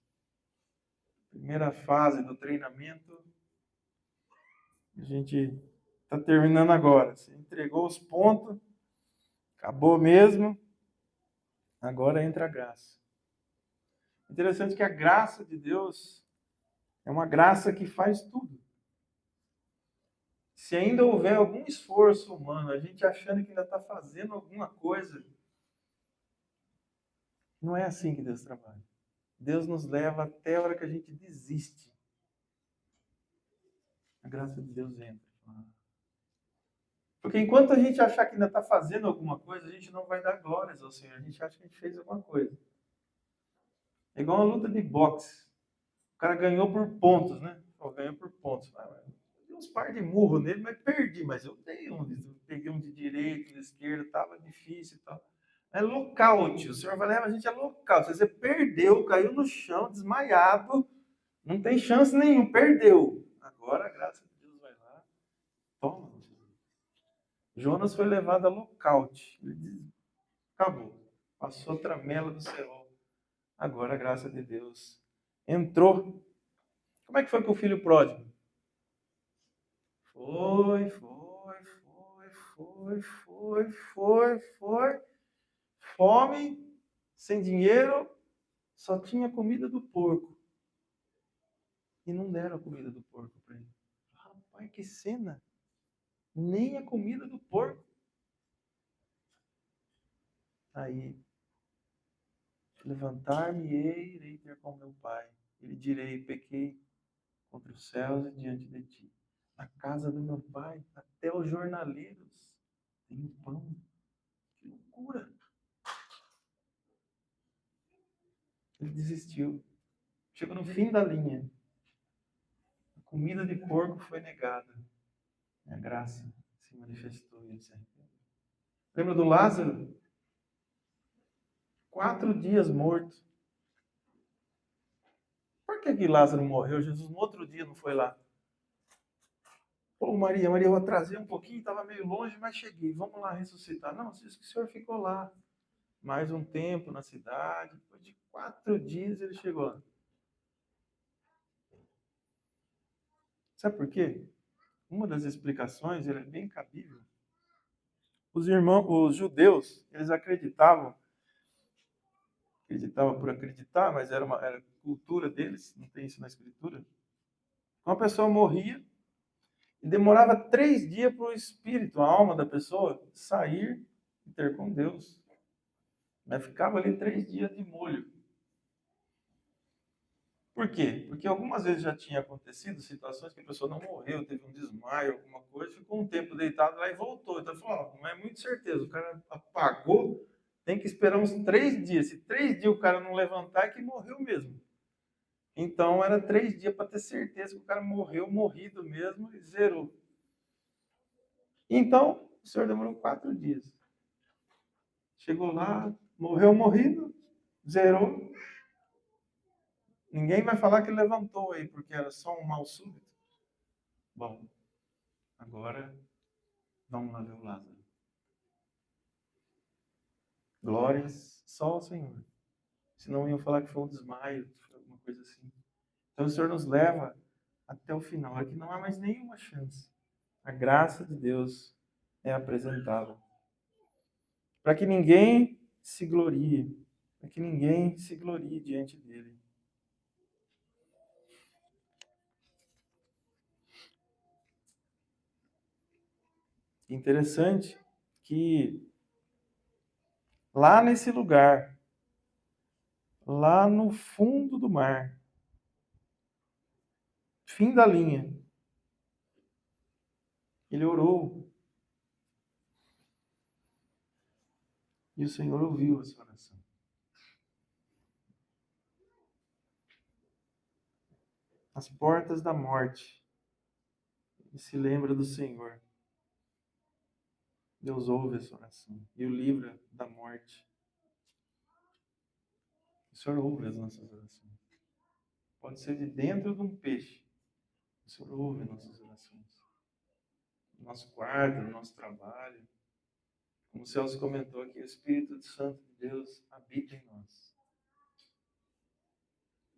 primeira fase do treinamento, a gente está terminando agora. Você entregou os pontos, acabou mesmo, agora entra a graça. Interessante que a graça de Deus é uma graça que faz tudo. Se ainda houver algum esforço humano, a gente achando que ainda está fazendo alguma coisa, não é assim que Deus trabalha. Deus nos leva até a hora que a gente desiste. A graça de Deus entra. Porque enquanto a gente achar que ainda está fazendo alguma coisa, a gente não vai dar glórias ao Senhor. A gente acha que a gente fez alguma coisa. É igual uma luta de boxe. O cara ganhou por pontos, né? Ganhou por pontos. Dei uns par de murro nele, mas perdi. Mas eu dei um. Peguei um de direita, de esquerda, estava difícil e tal. É nocaute. O Senhor vai levar a gente a nocaute. Se você perdeu, caiu no chão, desmaiado, não tem chance nenhuma, perdeu. Agora a graça de Deus vai lá. Toma. Jonas foi levado a nocaute. Ele diz: acabou. Passou a tramela do céu. Agora a graça de Deus entrou. Como é que foi com o filho pródigo? Foi. Fome, sem dinheiro, só tinha comida do porco. E não deram a comida do porco para ele. Rapaz, que cena! Nem a comida do porco. Aí, levantar-me-ei, irei ter com meu pai. Ele direi: pequei contra os céus e diante de ti. Na casa do meu pai, até os jornaleiros têm pão. Que loucura! Ele desistiu. Chegou no fim da linha. A comida de porco foi negada. A graça se manifestou e ele se arrependeu. Lembra do Lázaro? 4 dias morto. Por que Lázaro morreu? Jesus no outro dia não foi lá. Pô, Maria, eu atrasei um pouquinho, estava meio longe, mas cheguei. Vamos lá ressuscitar. Não, diz que o Senhor ficou lá mais um tempo na cidade. Depois de 4 dias ele chegou lá. Sabe por quê? Uma das explicações, é bem cabível. Os judeus, eles acreditavam acreditava por acreditar, mas era cultura deles, não tem isso na Escritura. Uma pessoa morria e demorava 3 dias para o espírito, a alma da pessoa, sair e ter com Deus. Mas ficava ali 3 dias de molho. Por quê? Porque algumas vezes já tinha acontecido situações que a pessoa não morreu, teve um desmaio, alguma coisa, ficou um tempo deitado lá e voltou. Então, falou, não é muito certeza, o cara apagou, tem que esperar uns 3 dias. Se 3 dias o cara não levantar, é que morreu mesmo. Então, era 3 dias para ter certeza que o cara morreu, morrido mesmo, e zerou. Então, o senhor demorou 4 dias. Chegou lá, morreu, morrido, zerou. Ninguém vai falar que levantou aí, porque era só um mal súbito. Bom, agora vamos lá ver o Lázaro. Glórias só ao Senhor. Senão iam falar que foi um desmaio, alguma coisa assim. Então o Senhor nos leva até o final. Aqui não há mais nenhuma chance. A graça de Deus é apresentada. Para que ninguém se glorie. Para que ninguém se glorie diante dele. Interessante que lá nesse lugar, lá no fundo do mar, fim da linha, ele orou. E o Senhor ouviu essa oração. As portas da morte. Ele se lembra do Senhor. Deus ouve essa oração e o livra da morte. O Senhor ouve as nossas orações. Pode ser de dentro de um peixe. O Senhor ouve as nossas orações. No nosso quarto, no nosso trabalho. Como o Celso comentou aqui, o Espírito Santo de Deus habita em nós.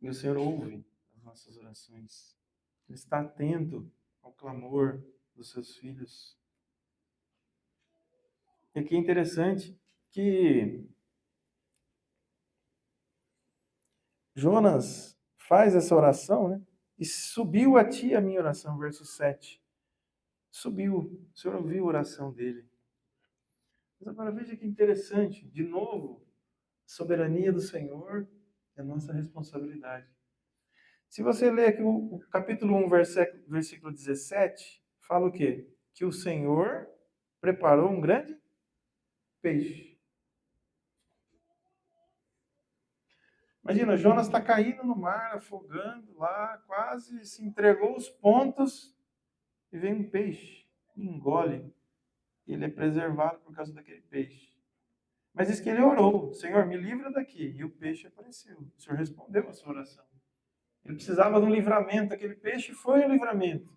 E o Senhor ouve as nossas orações. Ele está atento ao clamor dos seus filhos. E aqui é interessante que Jonas faz essa oração, né? E subiu a ti a minha oração, verso 7. Subiu, o Senhor ouviu a oração dele. Mas agora veja que interessante, de novo, a soberania do Senhor é a nossa responsabilidade. Se você ler aqui o capítulo 1, versículo 17, fala o quê? Que o Senhor preparou um grande peixe. Imagina, Jonas está caindo no mar, afogando lá, quase se entregou os pontos e vem um peixe, engole. Ele é preservado por causa daquele peixe. Mas diz que ele orou, Senhor, me livra daqui. E o peixe apareceu. O Senhor respondeu a sua oração. Ele precisava de um livramento, aquele peixe foi um livramento.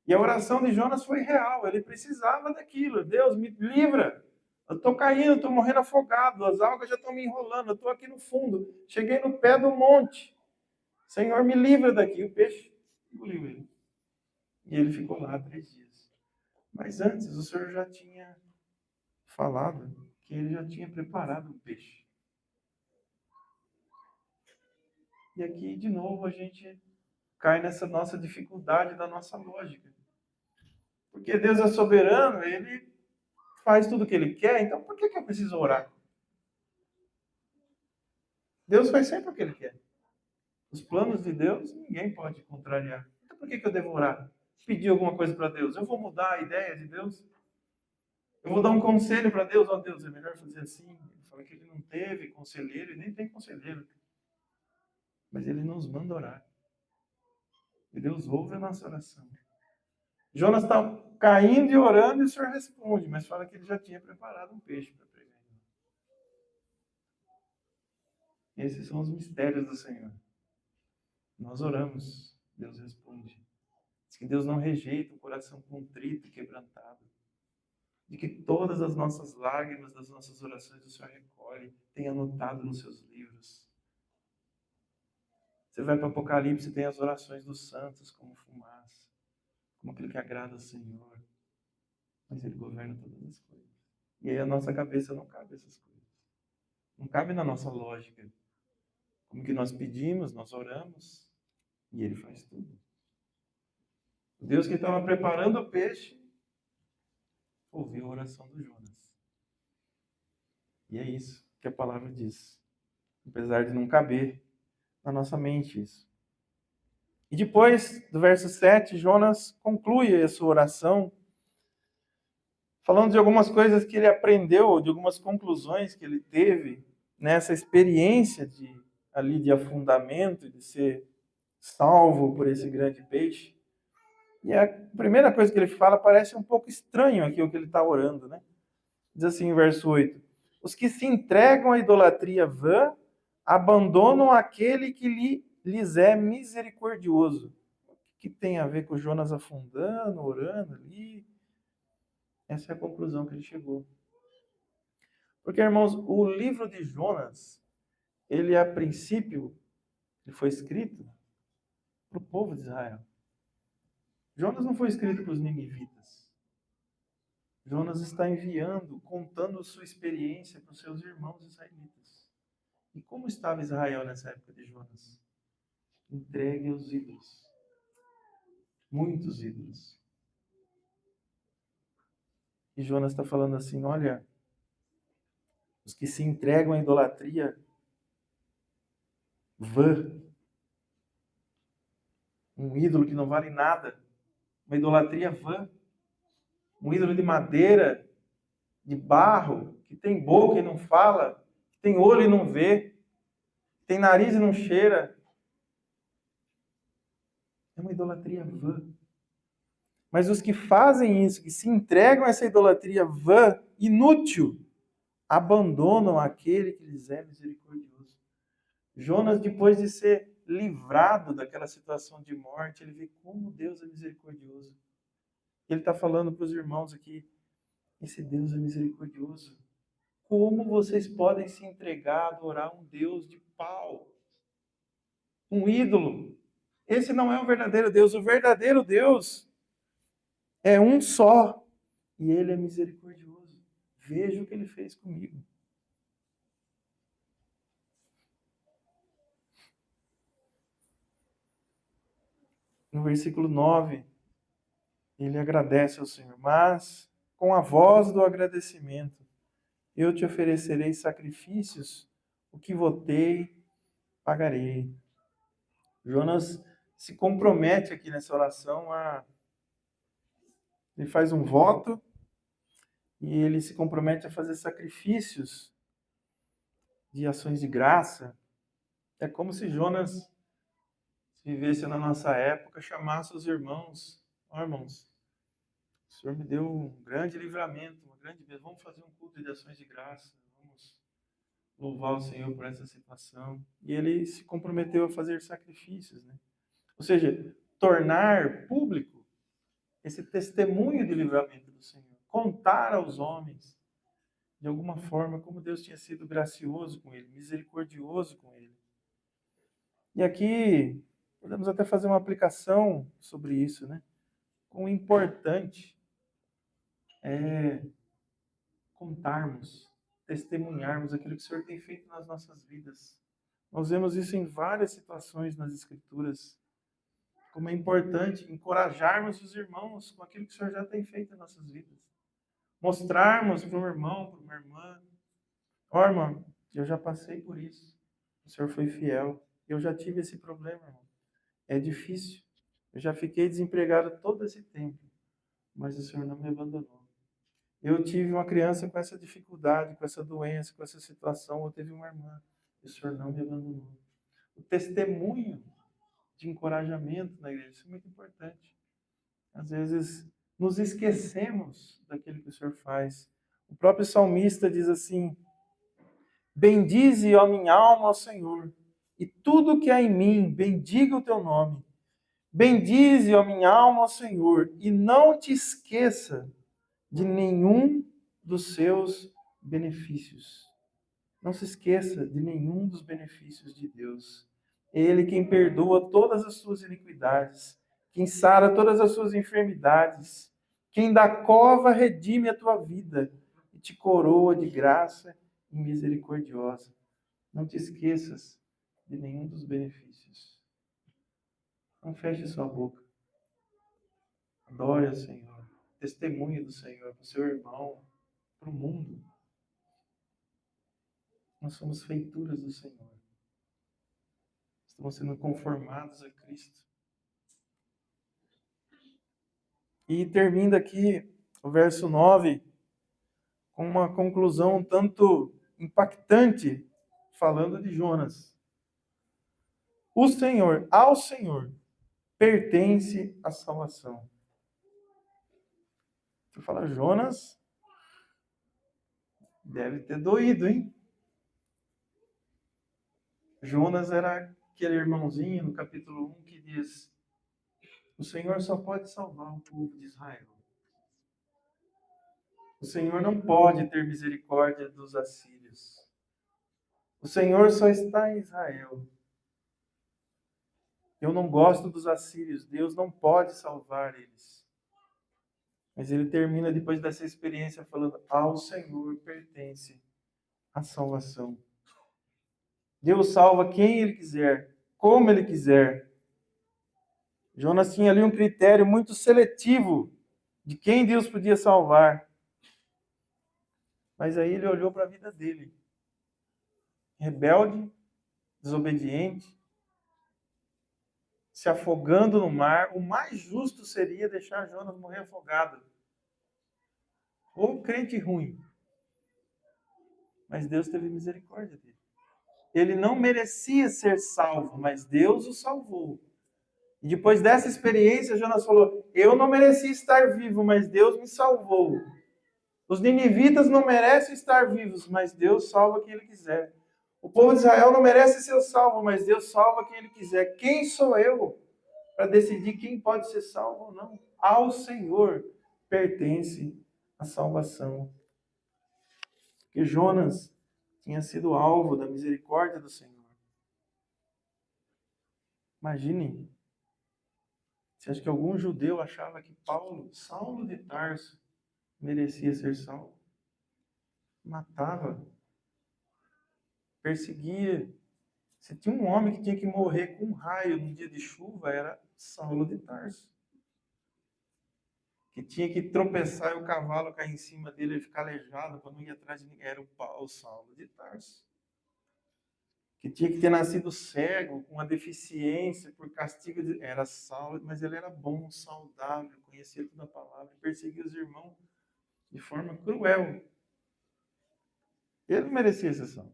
E a oração de Jonas foi real, ele precisava daquilo. Deus, me livra. Eu estou caindo, estou morrendo afogado, as algas já estão me enrolando, eu estou aqui no fundo, cheguei no pé do monte. Senhor, me livra daqui. E o peixe engoliu ele. E ele ficou lá 3 dias. Mas antes, o Senhor já tinha falado que ele já tinha preparado o peixe. E aqui, de novo, a gente cai nessa nossa dificuldade da nossa lógica. Porque Deus é soberano, Ele faz tudo o que Ele quer, então por que eu preciso orar? Deus faz sempre o que Ele quer. Os planos de Deus, ninguém pode contrariar. Então por que eu devo orar? Pedir alguma coisa para Deus? Eu vou mudar a ideia de Deus? Eu vou dar um conselho para Deus? Ó Deus, é melhor fazer assim. Ele fala que Ele não teve conselheiro e nem tem conselheiro. Mas Ele nos manda orar. E Deus ouve a nossa oração. Jonas está caindo e orando e o Senhor responde, mas fala que ele já tinha preparado um peixe para pregar. Esses são os mistérios do Senhor. Nós oramos, Deus responde. Diz que Deus não rejeita o coração contrito e quebrantado. De que todas as nossas lágrimas, das nossas orações, o Senhor recolhe, tem anotado nos seus livros. Você vai para o Apocalipse e tem as orações dos santos como fumaça, como aquilo que agrada ao Senhor. Mas Ele governa todas as coisas. E aí a nossa cabeça não cabe essas coisas. Não cabe na nossa lógica. Como que nós pedimos, nós oramos, e Ele faz tudo. O Deus que estava preparando o peixe, ouviu a oração do Jonas. E é isso que a palavra diz. Apesar de não caber na nossa mente isso. E depois, do verso 7, Jonas conclui a sua oração falando de algumas coisas que ele aprendeu, de algumas conclusões que ele teve nessa experiência de afundamento, de ser salvo por esse grande peixe. E a primeira coisa que ele fala parece um pouco estranho aqui o que ele está orando, né? Diz assim em verso 8: os que se entregam à idolatria vã abandonam aquele que lhes é misericordioso. O que tem a ver com Jonas afundando, orando ali? Essa é a conclusão que ele chegou. Porque, irmãos, o livro de Jonas, ele a princípio, ele foi escrito para o povo de Israel. Jonas não foi escrito para os ninivitas. Jonas está enviando, contando sua experiência para os seus irmãos israelitas. E como estava Israel nessa época de Jonas? Entregue aos ídolos. Muitos ídolos. E Jonas está falando assim, olha, os que se entregam à idolatria vã, um ídolo que não vale nada, uma idolatria vã, um ídolo de madeira, de barro, que tem boca e não fala, que tem olho e não vê, que tem nariz e não cheira. É uma idolatria vã. Mas os que fazem isso, que se entregam a essa idolatria vã, inútil, abandonam aquele que lhes é misericordioso. Jonas, depois de ser livrado daquela situação de morte, ele vê como Deus é misericordioso. Ele está falando para os irmãos aqui, esse Deus é misericordioso. Como vocês podem se entregar a adorar um Deus de pau? Um ídolo. Esse não é o verdadeiro Deus. O verdadeiro Deus é um só. E Ele é misericordioso. Veja o que Ele fez comigo. No versículo 9, ele agradece ao Senhor. Mas, com a voz do agradecimento, eu te oferecerei sacrifícios, o que votei, pagarei. Jonas se compromete aqui nessa oração ele faz um voto e ele se compromete a fazer sacrifícios de ações de graça. É como se Jonas, se vivesse na nossa época, chamasse os irmãos, irmãos, o Senhor me deu um grande livramento, uma grande bênção, vamos fazer um culto de ações de graça, vamos louvar o Senhor por essa situação. E ele se comprometeu a fazer sacrifícios, né? Ou seja, tornar público esse testemunho de livramento do Senhor. Contar aos homens, de alguma forma, como Deus tinha sido gracioso com ele, misericordioso com ele. E aqui, podemos até fazer uma aplicação sobre isso, né? Quão importante é contarmos, testemunharmos aquilo que o Senhor tem feito nas nossas vidas. Nós vemos isso em várias situações nas Escrituras. Como é importante encorajarmos os irmãos com aquilo que o Senhor já tem feito em nossas vidas. Mostrarmos para um irmão, para uma irmã, ó, irmão, eu já passei por isso. O Senhor foi fiel. Eu já tive esse problema, irmão. É difícil. Eu já fiquei desempregado todo esse tempo, mas o Senhor não me abandonou. Eu tive uma criança com essa dificuldade, com essa doença, com essa situação. Eu tive uma irmã. E o Senhor não me abandonou. O testemunho de encorajamento na igreja, isso é muito importante. Às vezes, nos esquecemos daquilo que o Senhor faz. O próprio salmista diz assim, bendize, ó minha alma, ao Senhor, e tudo que há em mim, bendiga o teu nome. Bendize, ó minha alma, ao Senhor, e não te esqueça de nenhum dos seus benefícios. Não se esqueça de nenhum dos benefícios de Deus. Ele quem perdoa todas as suas iniquidades, quem sara todas as suas enfermidades, quem da cova redime a tua vida e te coroa de graça e misericordiosa. Não te esqueças de nenhum dos benefícios. Não feche sua boca. Adore ao Senhor. Testemunhe do Senhor para o seu irmão, para o mundo. Nós somos feituras do Senhor. Estamos sendo conformados a Cristo. E termina aqui o verso 9 com uma conclusão um tanto impactante, falando de Jonas. O Senhor, ao Senhor, pertence a salvação. Tu fala, Jonas, deve ter doído, hein? Jonas era aquele irmãozinho no capítulo 1 que diz: o Senhor só pode salvar o povo de Israel. O Senhor não pode ter misericórdia dos assírios. O Senhor só está em Israel. Eu não gosto dos assírios. Deus não pode salvar eles. Mas ele termina depois dessa experiência falando: ao Senhor pertence a salvação. Deus salva quem Ele quiser, como Ele quiser. Jonas tinha ali um critério muito seletivo de quem Deus podia salvar. Mas aí ele olhou para a vida dele. Rebelde, desobediente, se afogando no mar. O mais justo seria deixar Jonas morrer afogado. Ou crente ruim. Mas Deus teve misericórdia dele. Ele não merecia ser salvo, mas Deus o salvou. E depois dessa experiência, Jonas falou: eu não merecia estar vivo, mas Deus me salvou. Os ninivitas não merecem estar vivos, mas Deus salva quem Ele quiser. O povo de Israel não merece ser salvo, mas Deus salva quem Ele quiser. Quem sou eu para decidir quem pode ser salvo ou não? Ao Senhor pertence a salvação. Porque Jonas tinha sido alvo da misericórdia do Senhor. Imagine, você acha que algum judeu achava que Saulo de Tarso, merecia ser salvo? Matava, perseguia. Se tinha um homem que tinha que morrer com um raio no dia de chuva, era Saulo de Tarso. Que tinha que tropeçar e o cavalo cair em cima dele e ficar aleijado para não ir atrás de ninguém. Era o Saulo de Tarso. Que tinha que ter nascido cego, com uma deficiência, por castigo. Era Saulo, mas ele era bom, saudável, conhecia toda a palavra, perseguia os irmãos de forma cruel. Ele não merecia exceção.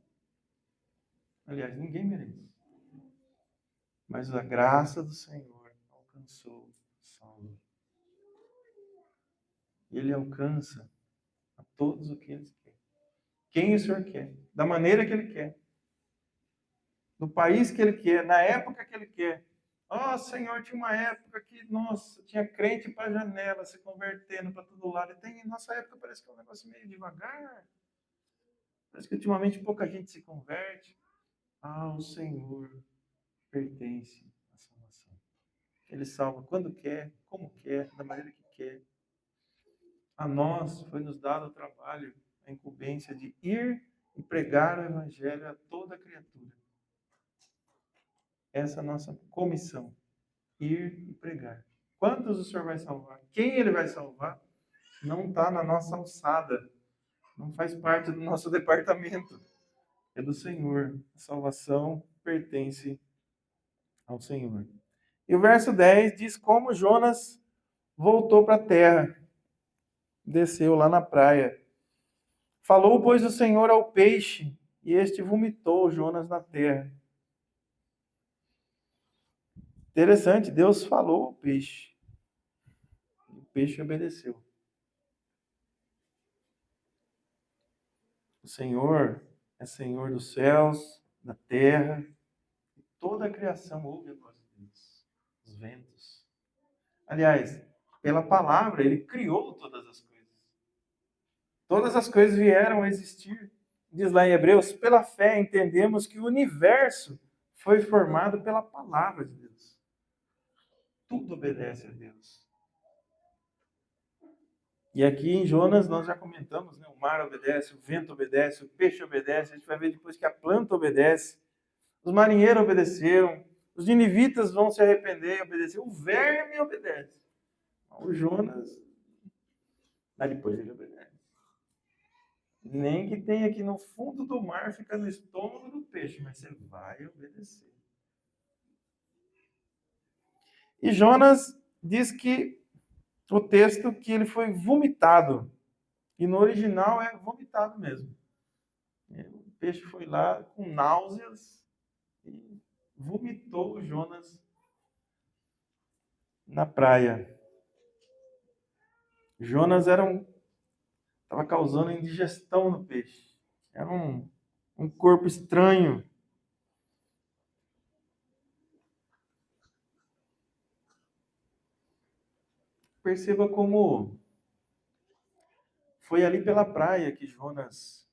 Aliás, ninguém merece. Mas a graça do Senhor alcançou Saulo. Ele alcança a todos o que Ele quer. Quem o Senhor quer, da maneira que Ele quer, no país que Ele quer, na época que Ele quer. Senhor, tinha uma época que, nossa, tinha crente para a janela, se convertendo para todo lado. E nossa época parece que é um negócio meio devagar. Parece que ultimamente pouca gente se converte. Ao Senhor pertence a salvação. Ele salva quando quer, como quer, da maneira que quer. A nós foi nos dado o trabalho, a incumbência de ir e pregar o Evangelho a toda criatura. Essa é a nossa comissão. Ir e pregar. Quantos o Senhor vai salvar? Quem Ele vai salvar? Não está na nossa alçada. Não faz parte do nosso departamento. É do Senhor. A salvação pertence ao Senhor. E o verso 10 diz como Jonas voltou para a terra. Desceu lá na praia. Falou, pois, o Senhor ao peixe, e este vomitou Jonas na terra. Interessante, Deus falou ao peixe. O peixe obedeceu. O Senhor é Senhor dos céus, da terra, e toda a criação ouve a voz de Deus. Os ventos. Aliás, pela palavra, Ele criou todas as coisas. Todas as coisas vieram a existir. Diz lá em Hebreus, pela fé entendemos que o universo foi formado pela palavra de Deus. Tudo obedece a Deus. E aqui em Jonas nós já comentamos, né? O mar obedece, o vento obedece, o peixe obedece. A gente vai ver depois que a planta obedece. Os marinheiros obedeceram. Os ninivitas vão se arrepender e obedecer. O verme obedece. O Jonas, mas depois ele obedece. Nem que tenha aqui no fundo do mar, fica no estômago do peixe, mas você vai obedecer. E Jonas diz que o texto que ele foi vomitado. E no original é vomitado mesmo. O peixe foi lá com náuseas e vomitou o Jonas na praia. Jonas estava causando indigestão no peixe. Era um corpo estranho. Perceba como foi ali pela praia que Jonas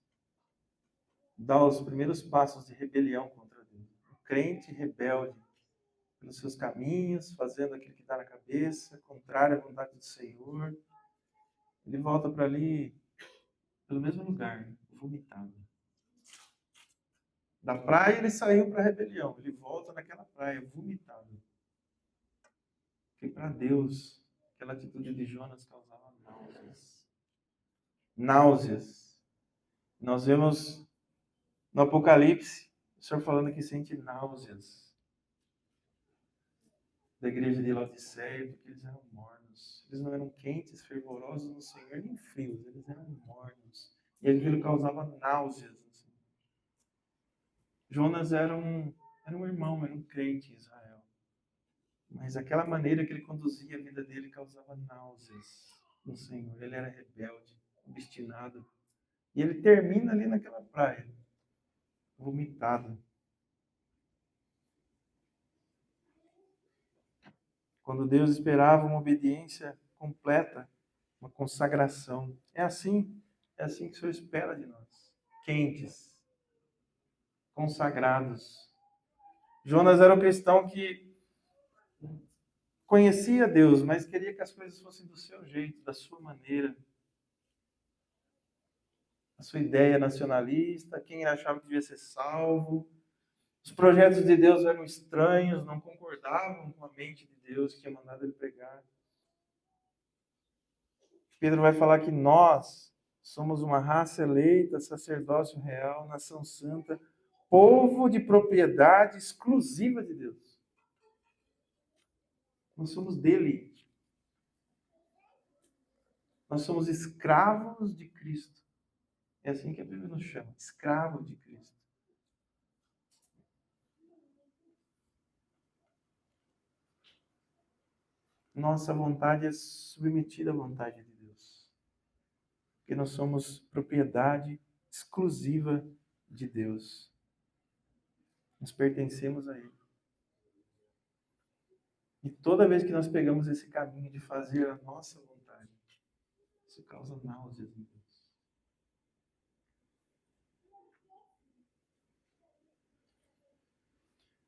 dá os primeiros passos de rebelião contra Deus. Um crente rebelde pelos seus caminhos, fazendo aquilo que está na cabeça, contrário à vontade do Senhor. Ele volta para ali, pelo mesmo lugar, vomitado. Da praia ele saiu para a rebelião, ele volta naquela praia, vomitado. Porque para Deus, aquela atitude de Jonas causava náuseas. Náuseas. Nós vemos no Apocalipse, o Senhor falando que sente náuseas da igreja de Laodiceia, porque eles eram mornos. Eles não eram quentes, fervorosos no Senhor, nem frios, eles eram mornos. E aquilo causava náuseas no Senhor. Jonas era um irmão, era um crente em Israel. Mas aquela maneira que ele conduzia a vida dele causava náuseas no Senhor. Ele era rebelde, obstinado. E ele termina ali naquela praia, vomitado. Quando Deus esperava uma obediência completa, uma consagração. É assim que o Senhor espera de nós. Quentes, consagrados. Jonas era um cristão que conhecia Deus, mas queria que as coisas fossem do seu jeito, da sua maneira. A sua ideia nacionalista, quem ele achava que devia ser salvo. Os projetos de Deus eram estranhos, não concordavam com a mente de Deus que tinha mandado ele pregar. Pedro vai falar que nós somos uma raça eleita, sacerdócio real, nação santa, povo de propriedade exclusiva de Deus. Nós somos dele. Nós somos escravos de Cristo. É assim que a Bíblia nos chama, escravo de Cristo. Nossa vontade é submetida à vontade de Deus. Porque nós somos propriedade exclusiva de Deus. Nós pertencemos a Ele. E toda vez que nós pegamos esse caminho de fazer a nossa vontade, isso causa náuseas em Deus.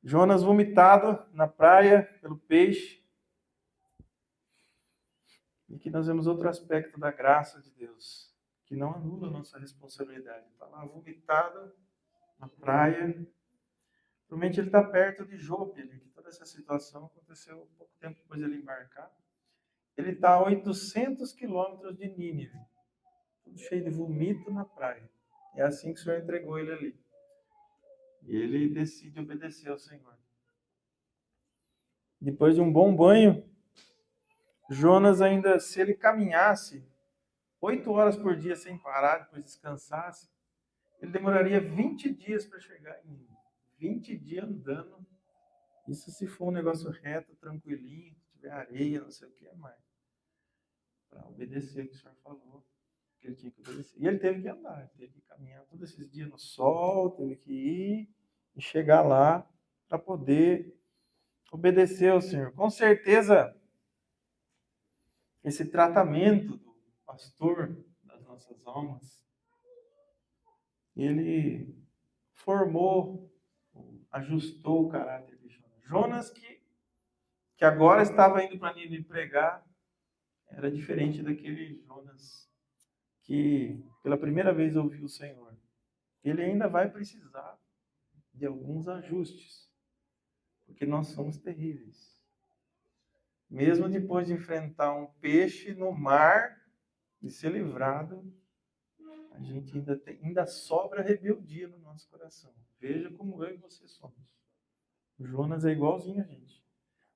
Jonas vomitado na praia pelo peixe. E aqui nós vemos outro aspecto da graça de Deus, que não anula a nossa responsabilidade. Está lá vomitado na praia. Provavelmente ele está perto de Jope, que toda essa situação aconteceu pouco tempo depois de ele embarcar. Ele está a 800 quilômetros de Nínive, tudo cheio de vomito na praia. É assim que o Senhor entregou ele ali. E ele decide obedecer ao Senhor. Depois de um bom banho, Jonas ainda, se ele caminhasse 8 horas por dia sem parar, depois descansasse, ele demoraria 20 dias para chegar em Nínive. 20 dias andando. Isso se for um negócio reto, tranquilinho, se tiver areia, não sei o que é mais. Para obedecer o que o Senhor falou, que ele tinha que obedecer. E ele teve que andar, ele teve que caminhar todos esses dias no sol, teve que ir e chegar lá para poder obedecer ao Senhor. Com certeza, esse tratamento do pastor das nossas almas, ele formou, ajustou o caráter de Jonas. Jonas que agora estava indo para Nínive pregar, era diferente daquele Jonas que pela primeira vez ouviu o Senhor. Ele ainda vai precisar de alguns ajustes, porque nós somos terríveis. Mesmo depois de enfrentar um peixe no mar e ser livrado, a gente ainda sobra rebeldia no nosso coração. Veja como eu e você somos. O Jonas é igualzinho a gente.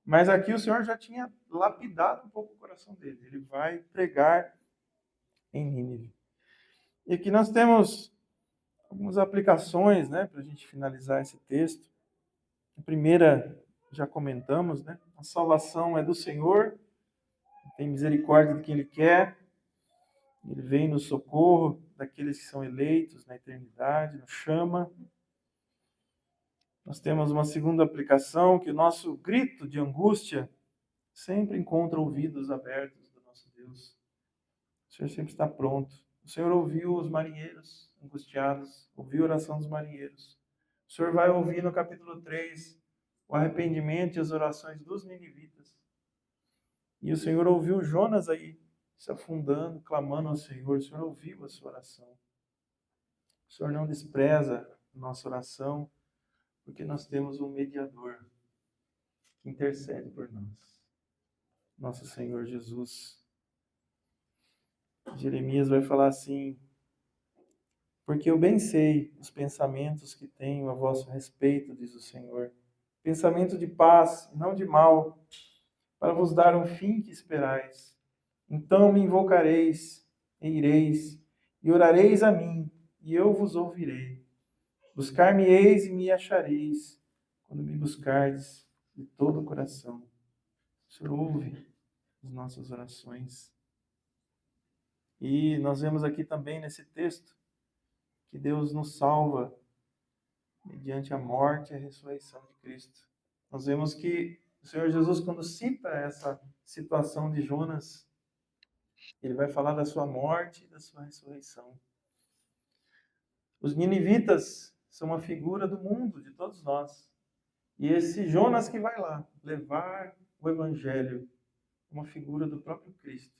Mas aqui o Senhor já tinha lapidado um pouco o coração dele. Ele vai pregar em Nínive. E aqui nós temos algumas aplicações, né, para a gente finalizar esse texto. A primeira, já comentamos, né? A salvação é do Senhor, tem misericórdia de quem Ele quer, Ele vem no socorro daqueles que são eleitos na eternidade, nos chama. Nós temos uma segunda aplicação, que o nosso grito de angústia sempre encontra ouvidos abertos do nosso Deus. O Senhor sempre está pronto. O Senhor ouviu os marinheiros angustiados, ouviu a oração dos marinheiros. O Senhor vai ouvir no capítulo 3 o arrependimento e as orações dos ninivitas. E o Senhor ouviu Jonas aí se afundando, clamando ao Senhor. O Senhor ouviu a sua oração. O Senhor não despreza a nossa oração, porque nós temos um mediador que intercede por nós. Nosso Senhor Jesus. Jeremias vai falar assim: porque eu bem sei os pensamentos que tenho a vosso respeito, diz o Senhor. Pensamento de paz, não de mal, para vos dar um fim que esperais. Então me invocareis, e ireis, e orareis a mim, e eu vos ouvirei. Buscar-me-eis e me achareis, quando me buscardes de todo o coração. O Senhor ouve as nossas orações. E nós vemos aqui também nesse texto que Deus nos salva mediante a morte e a ressurreição de Cristo. Nós vemos que o Senhor Jesus, quando cita essa situação de Jonas, ele vai falar da sua morte e da sua ressurreição. Os ninivitas são uma figura do mundo, de todos nós. E esse Jonas que vai lá levar o evangelho, uma figura do próprio Cristo,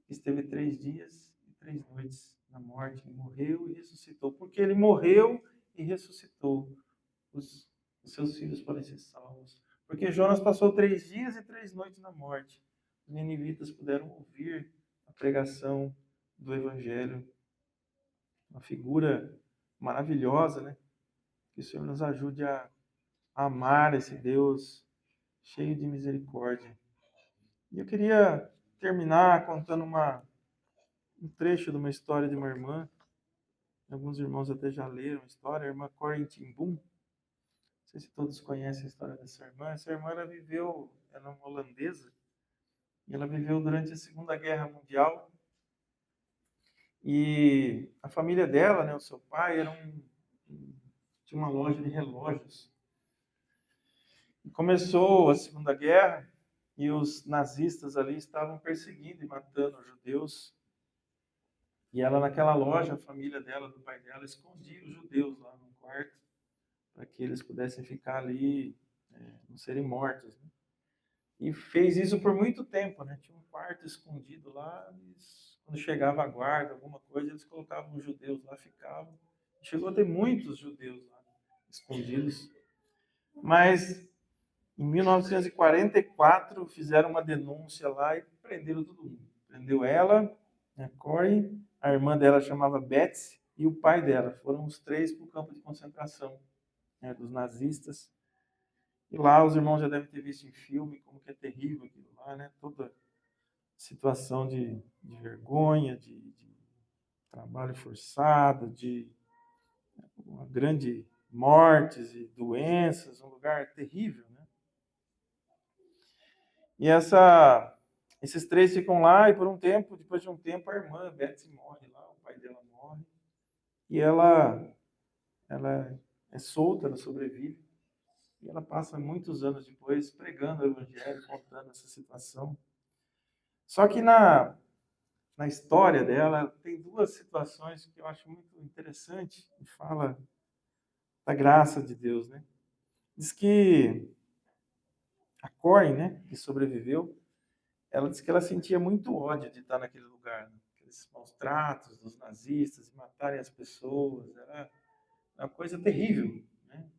que esteve 3 dias e 3 noites na morte, morreu e ressuscitou. Porque ele morreu e ressuscitou, os seus filhos podem ser salvos. Porque Jonas passou 3 dias e 3 noites na morte. Os ninivitas puderam ouvir a pregação do evangelho. Uma figura maravilhosa, né? Que o Senhor nos ajude a amar esse Deus cheio de misericórdia. E eu queria terminar contando um trecho de uma história de uma irmã. Alguns irmãos até já leram a história, a irmã Corintin Boom. Não sei se todos conhecem a história dessa irmã. Essa irmã, ela é uma holandesa, e ela viveu durante a Segunda Guerra Mundial. E a família dela, né, o seu pai, tinha uma loja de relógios. E começou a Segunda Guerra e os nazistas ali estavam perseguindo e matando os judeus. E ela, naquela loja, a família dela, do pai dela, escondia os judeus lá no quarto, para que eles pudessem ficar ali, não serem mortos. Né? E fez isso por muito tempo, né? Tinha um quarto escondido lá, quando chegava a guarda, alguma coisa, eles colocavam os judeus lá, ficavam. Chegou a ter muitos judeus lá, escondidos. Mas em 1944 fizeram uma denúncia lá e prenderam todo mundo. Prendeu ela, a Corey, a irmã dela chamava Betsy e o pai dela. Foram os 3 para o campo de concentração, né, dos nazistas. E lá os irmãos já devem ter visto em filme como que é terrível aquilo lá, né? Toda situação de vergonha, de trabalho forçado, de uma grande mortes e doenças, um lugar terrível, né? E esses 3 ficam lá e por um tempo, depois de um tempo, a irmã Betsy morre lá, o pai dela morre. E ela é solta, ela sobrevive. E ela passa muitos anos depois pregando o evangelho, contando essa situação. Só que na história dela, tem 2 situações que eu acho muito interessante e fala da graça de Deus, né? Diz que a Corey, né, que sobreviveu, ela disse que ela sentia muito ódio de estar naquele lugar, né? Aqueles maus tratos dos nazistas, matarem as pessoas, era uma coisa terrível, né?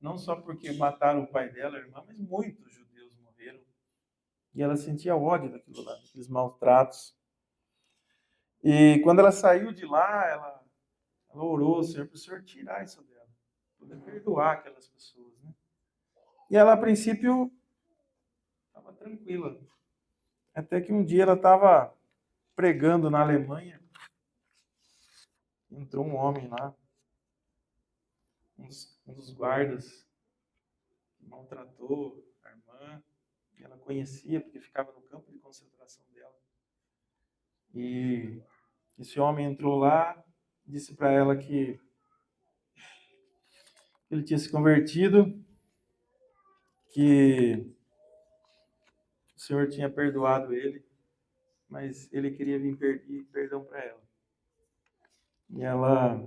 não só porque mataram o pai dela, a irmã, mas muitos judeus morreram. E ela sentia ódio daquilo lá, daqueles maus tratos. E quando ela saiu de lá, ela orou ao Senhor para o Senhor tirar isso dela, poder perdoar aquelas pessoas, né? E ela, a princípio, estava tranquila. Até que um dia ela estava pregando na Alemanha, entrou um homem lá, um dos guardas, que maltratou a irmã, e ela conhecia, porque ficava no campo de concentração dela. E esse homem entrou lá, disse para ela que ele tinha se convertido, que o Senhor tinha perdoado ele, mas ele queria vir pedir perdão para ela. E ela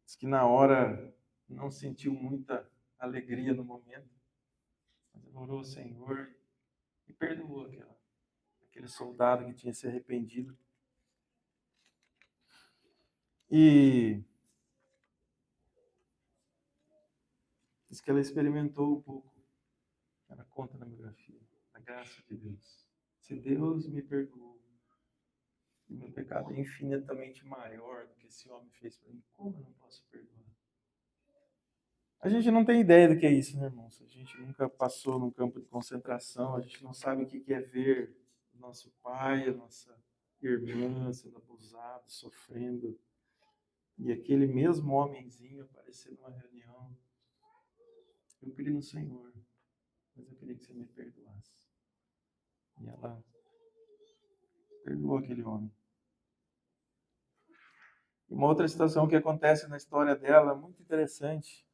disse que na hora não sentiu muita alegria no momento, mas ela orou ao Senhor e perdoou aquele soldado que tinha se arrependido. E diz que ela experimentou um pouco, ela conta na biografia, a graça de Deus. Se Deus me perdoou, e meu pecado é infinitamente maior do que esse homem fez para mim, como eu não posso perdoar? A gente não tem ideia do que é isso, né, irmãos? A gente nunca passou num campo de concentração, a gente não sabe o que é ver o nosso pai, a nossa irmã sendo abusado, sofrendo. E aquele mesmo homenzinho aparecer numa reunião. Eu pedi no Senhor, mas eu queria que você me perdoasse. E ela perdoou aquele homem. E uma outra situação que acontece na história dela, muito interessante.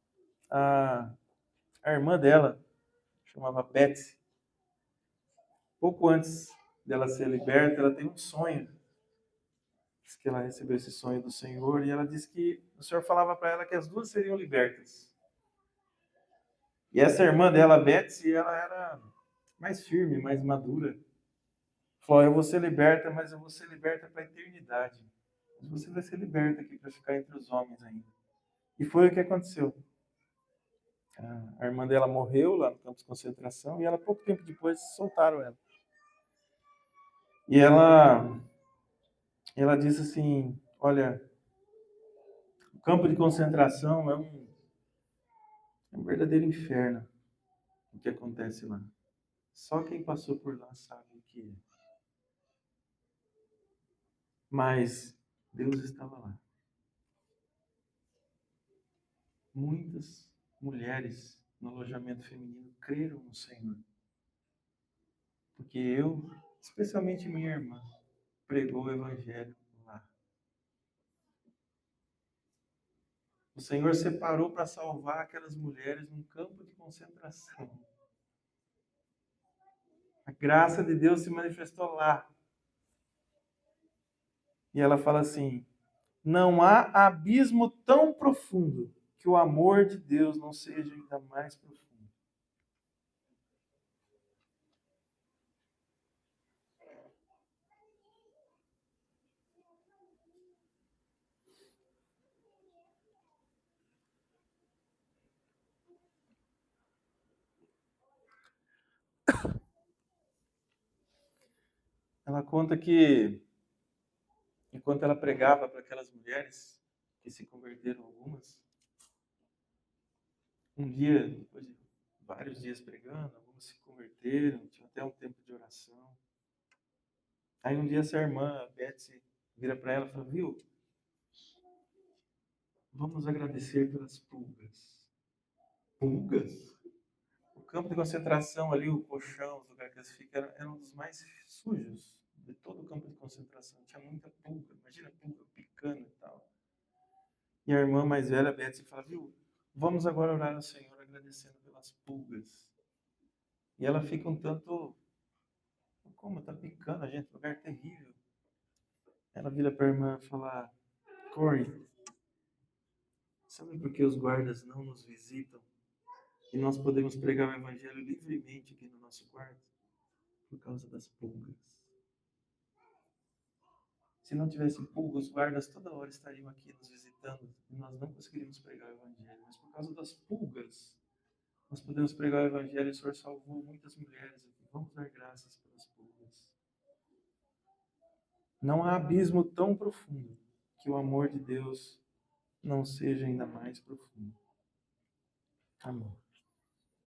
A irmã dela, chamava Betsy, pouco antes dela ser liberta, ela tem um sonho. Diz que ela recebeu esse sonho do Senhor e ela disse que o Senhor falava para ela que as duas seriam libertas. E essa irmã dela, Betsy, ela era mais firme, mais madura. Falou: eu vou ser liberta, mas eu vou ser liberta para a eternidade. Mas você vai ser liberta aqui para ficar entre os homens ainda. E foi o que aconteceu. A irmã dela morreu lá no campo de concentração e ela, pouco tempo depois, soltaram ela. E ela disse assim: olha, o campo de concentração é um verdadeiro inferno o que acontece lá. Só quem passou por lá sabe o que é. Mas Deus estava lá. Muitas mulheres no alojamento feminino creram no Senhor. Porque eu, especialmente minha irmã, pregou o Evangelho lá. O Senhor separou para salvar aquelas mulheres num campo de concentração. A graça de Deus se manifestou lá. E ela fala assim: não há abismo tão profundo que o amor de Deus não seja ainda mais profundo. Ela conta que, enquanto ela pregava para aquelas mulheres, que se converteram algumas, um dia, depois de vários dias pregando, algumas se converteram, tinha até um tempo de oração. Aí um dia essa irmã, a Betsy, vira para ela e fala: viu, vamos agradecer pelas pulgas. Pulgas? O campo de concentração ali, o colchão, os lugares que eles ficam, era um dos mais sujos de todo o campo de concentração. Tinha muita pulga, imagina pulga picando e tal. E a irmã mais velha, a Betsy, fala: viu, vamos agora orar ao Senhor agradecendo pelas pulgas. E ela fica um tanto: como está picando a gente, lugar terrível. Ela vira para a irmã e fala: Corey, sabe por que os guardas não nos visitam e nós podemos pregar o evangelho livremente aqui no nosso quarto? Por causa das pulgas. Se não tivesse pulgas, os guardas toda hora estariam aqui nos visitando e nós não conseguiríamos pregar o Evangelho. Mas por causa das pulgas, nós podemos pregar o Evangelho e o Senhor salvou muitas mulheres aqui. Vamos dar graças pelas pulgas. Não há abismo tão profundo que o amor de Deus não seja ainda mais profundo. Amém.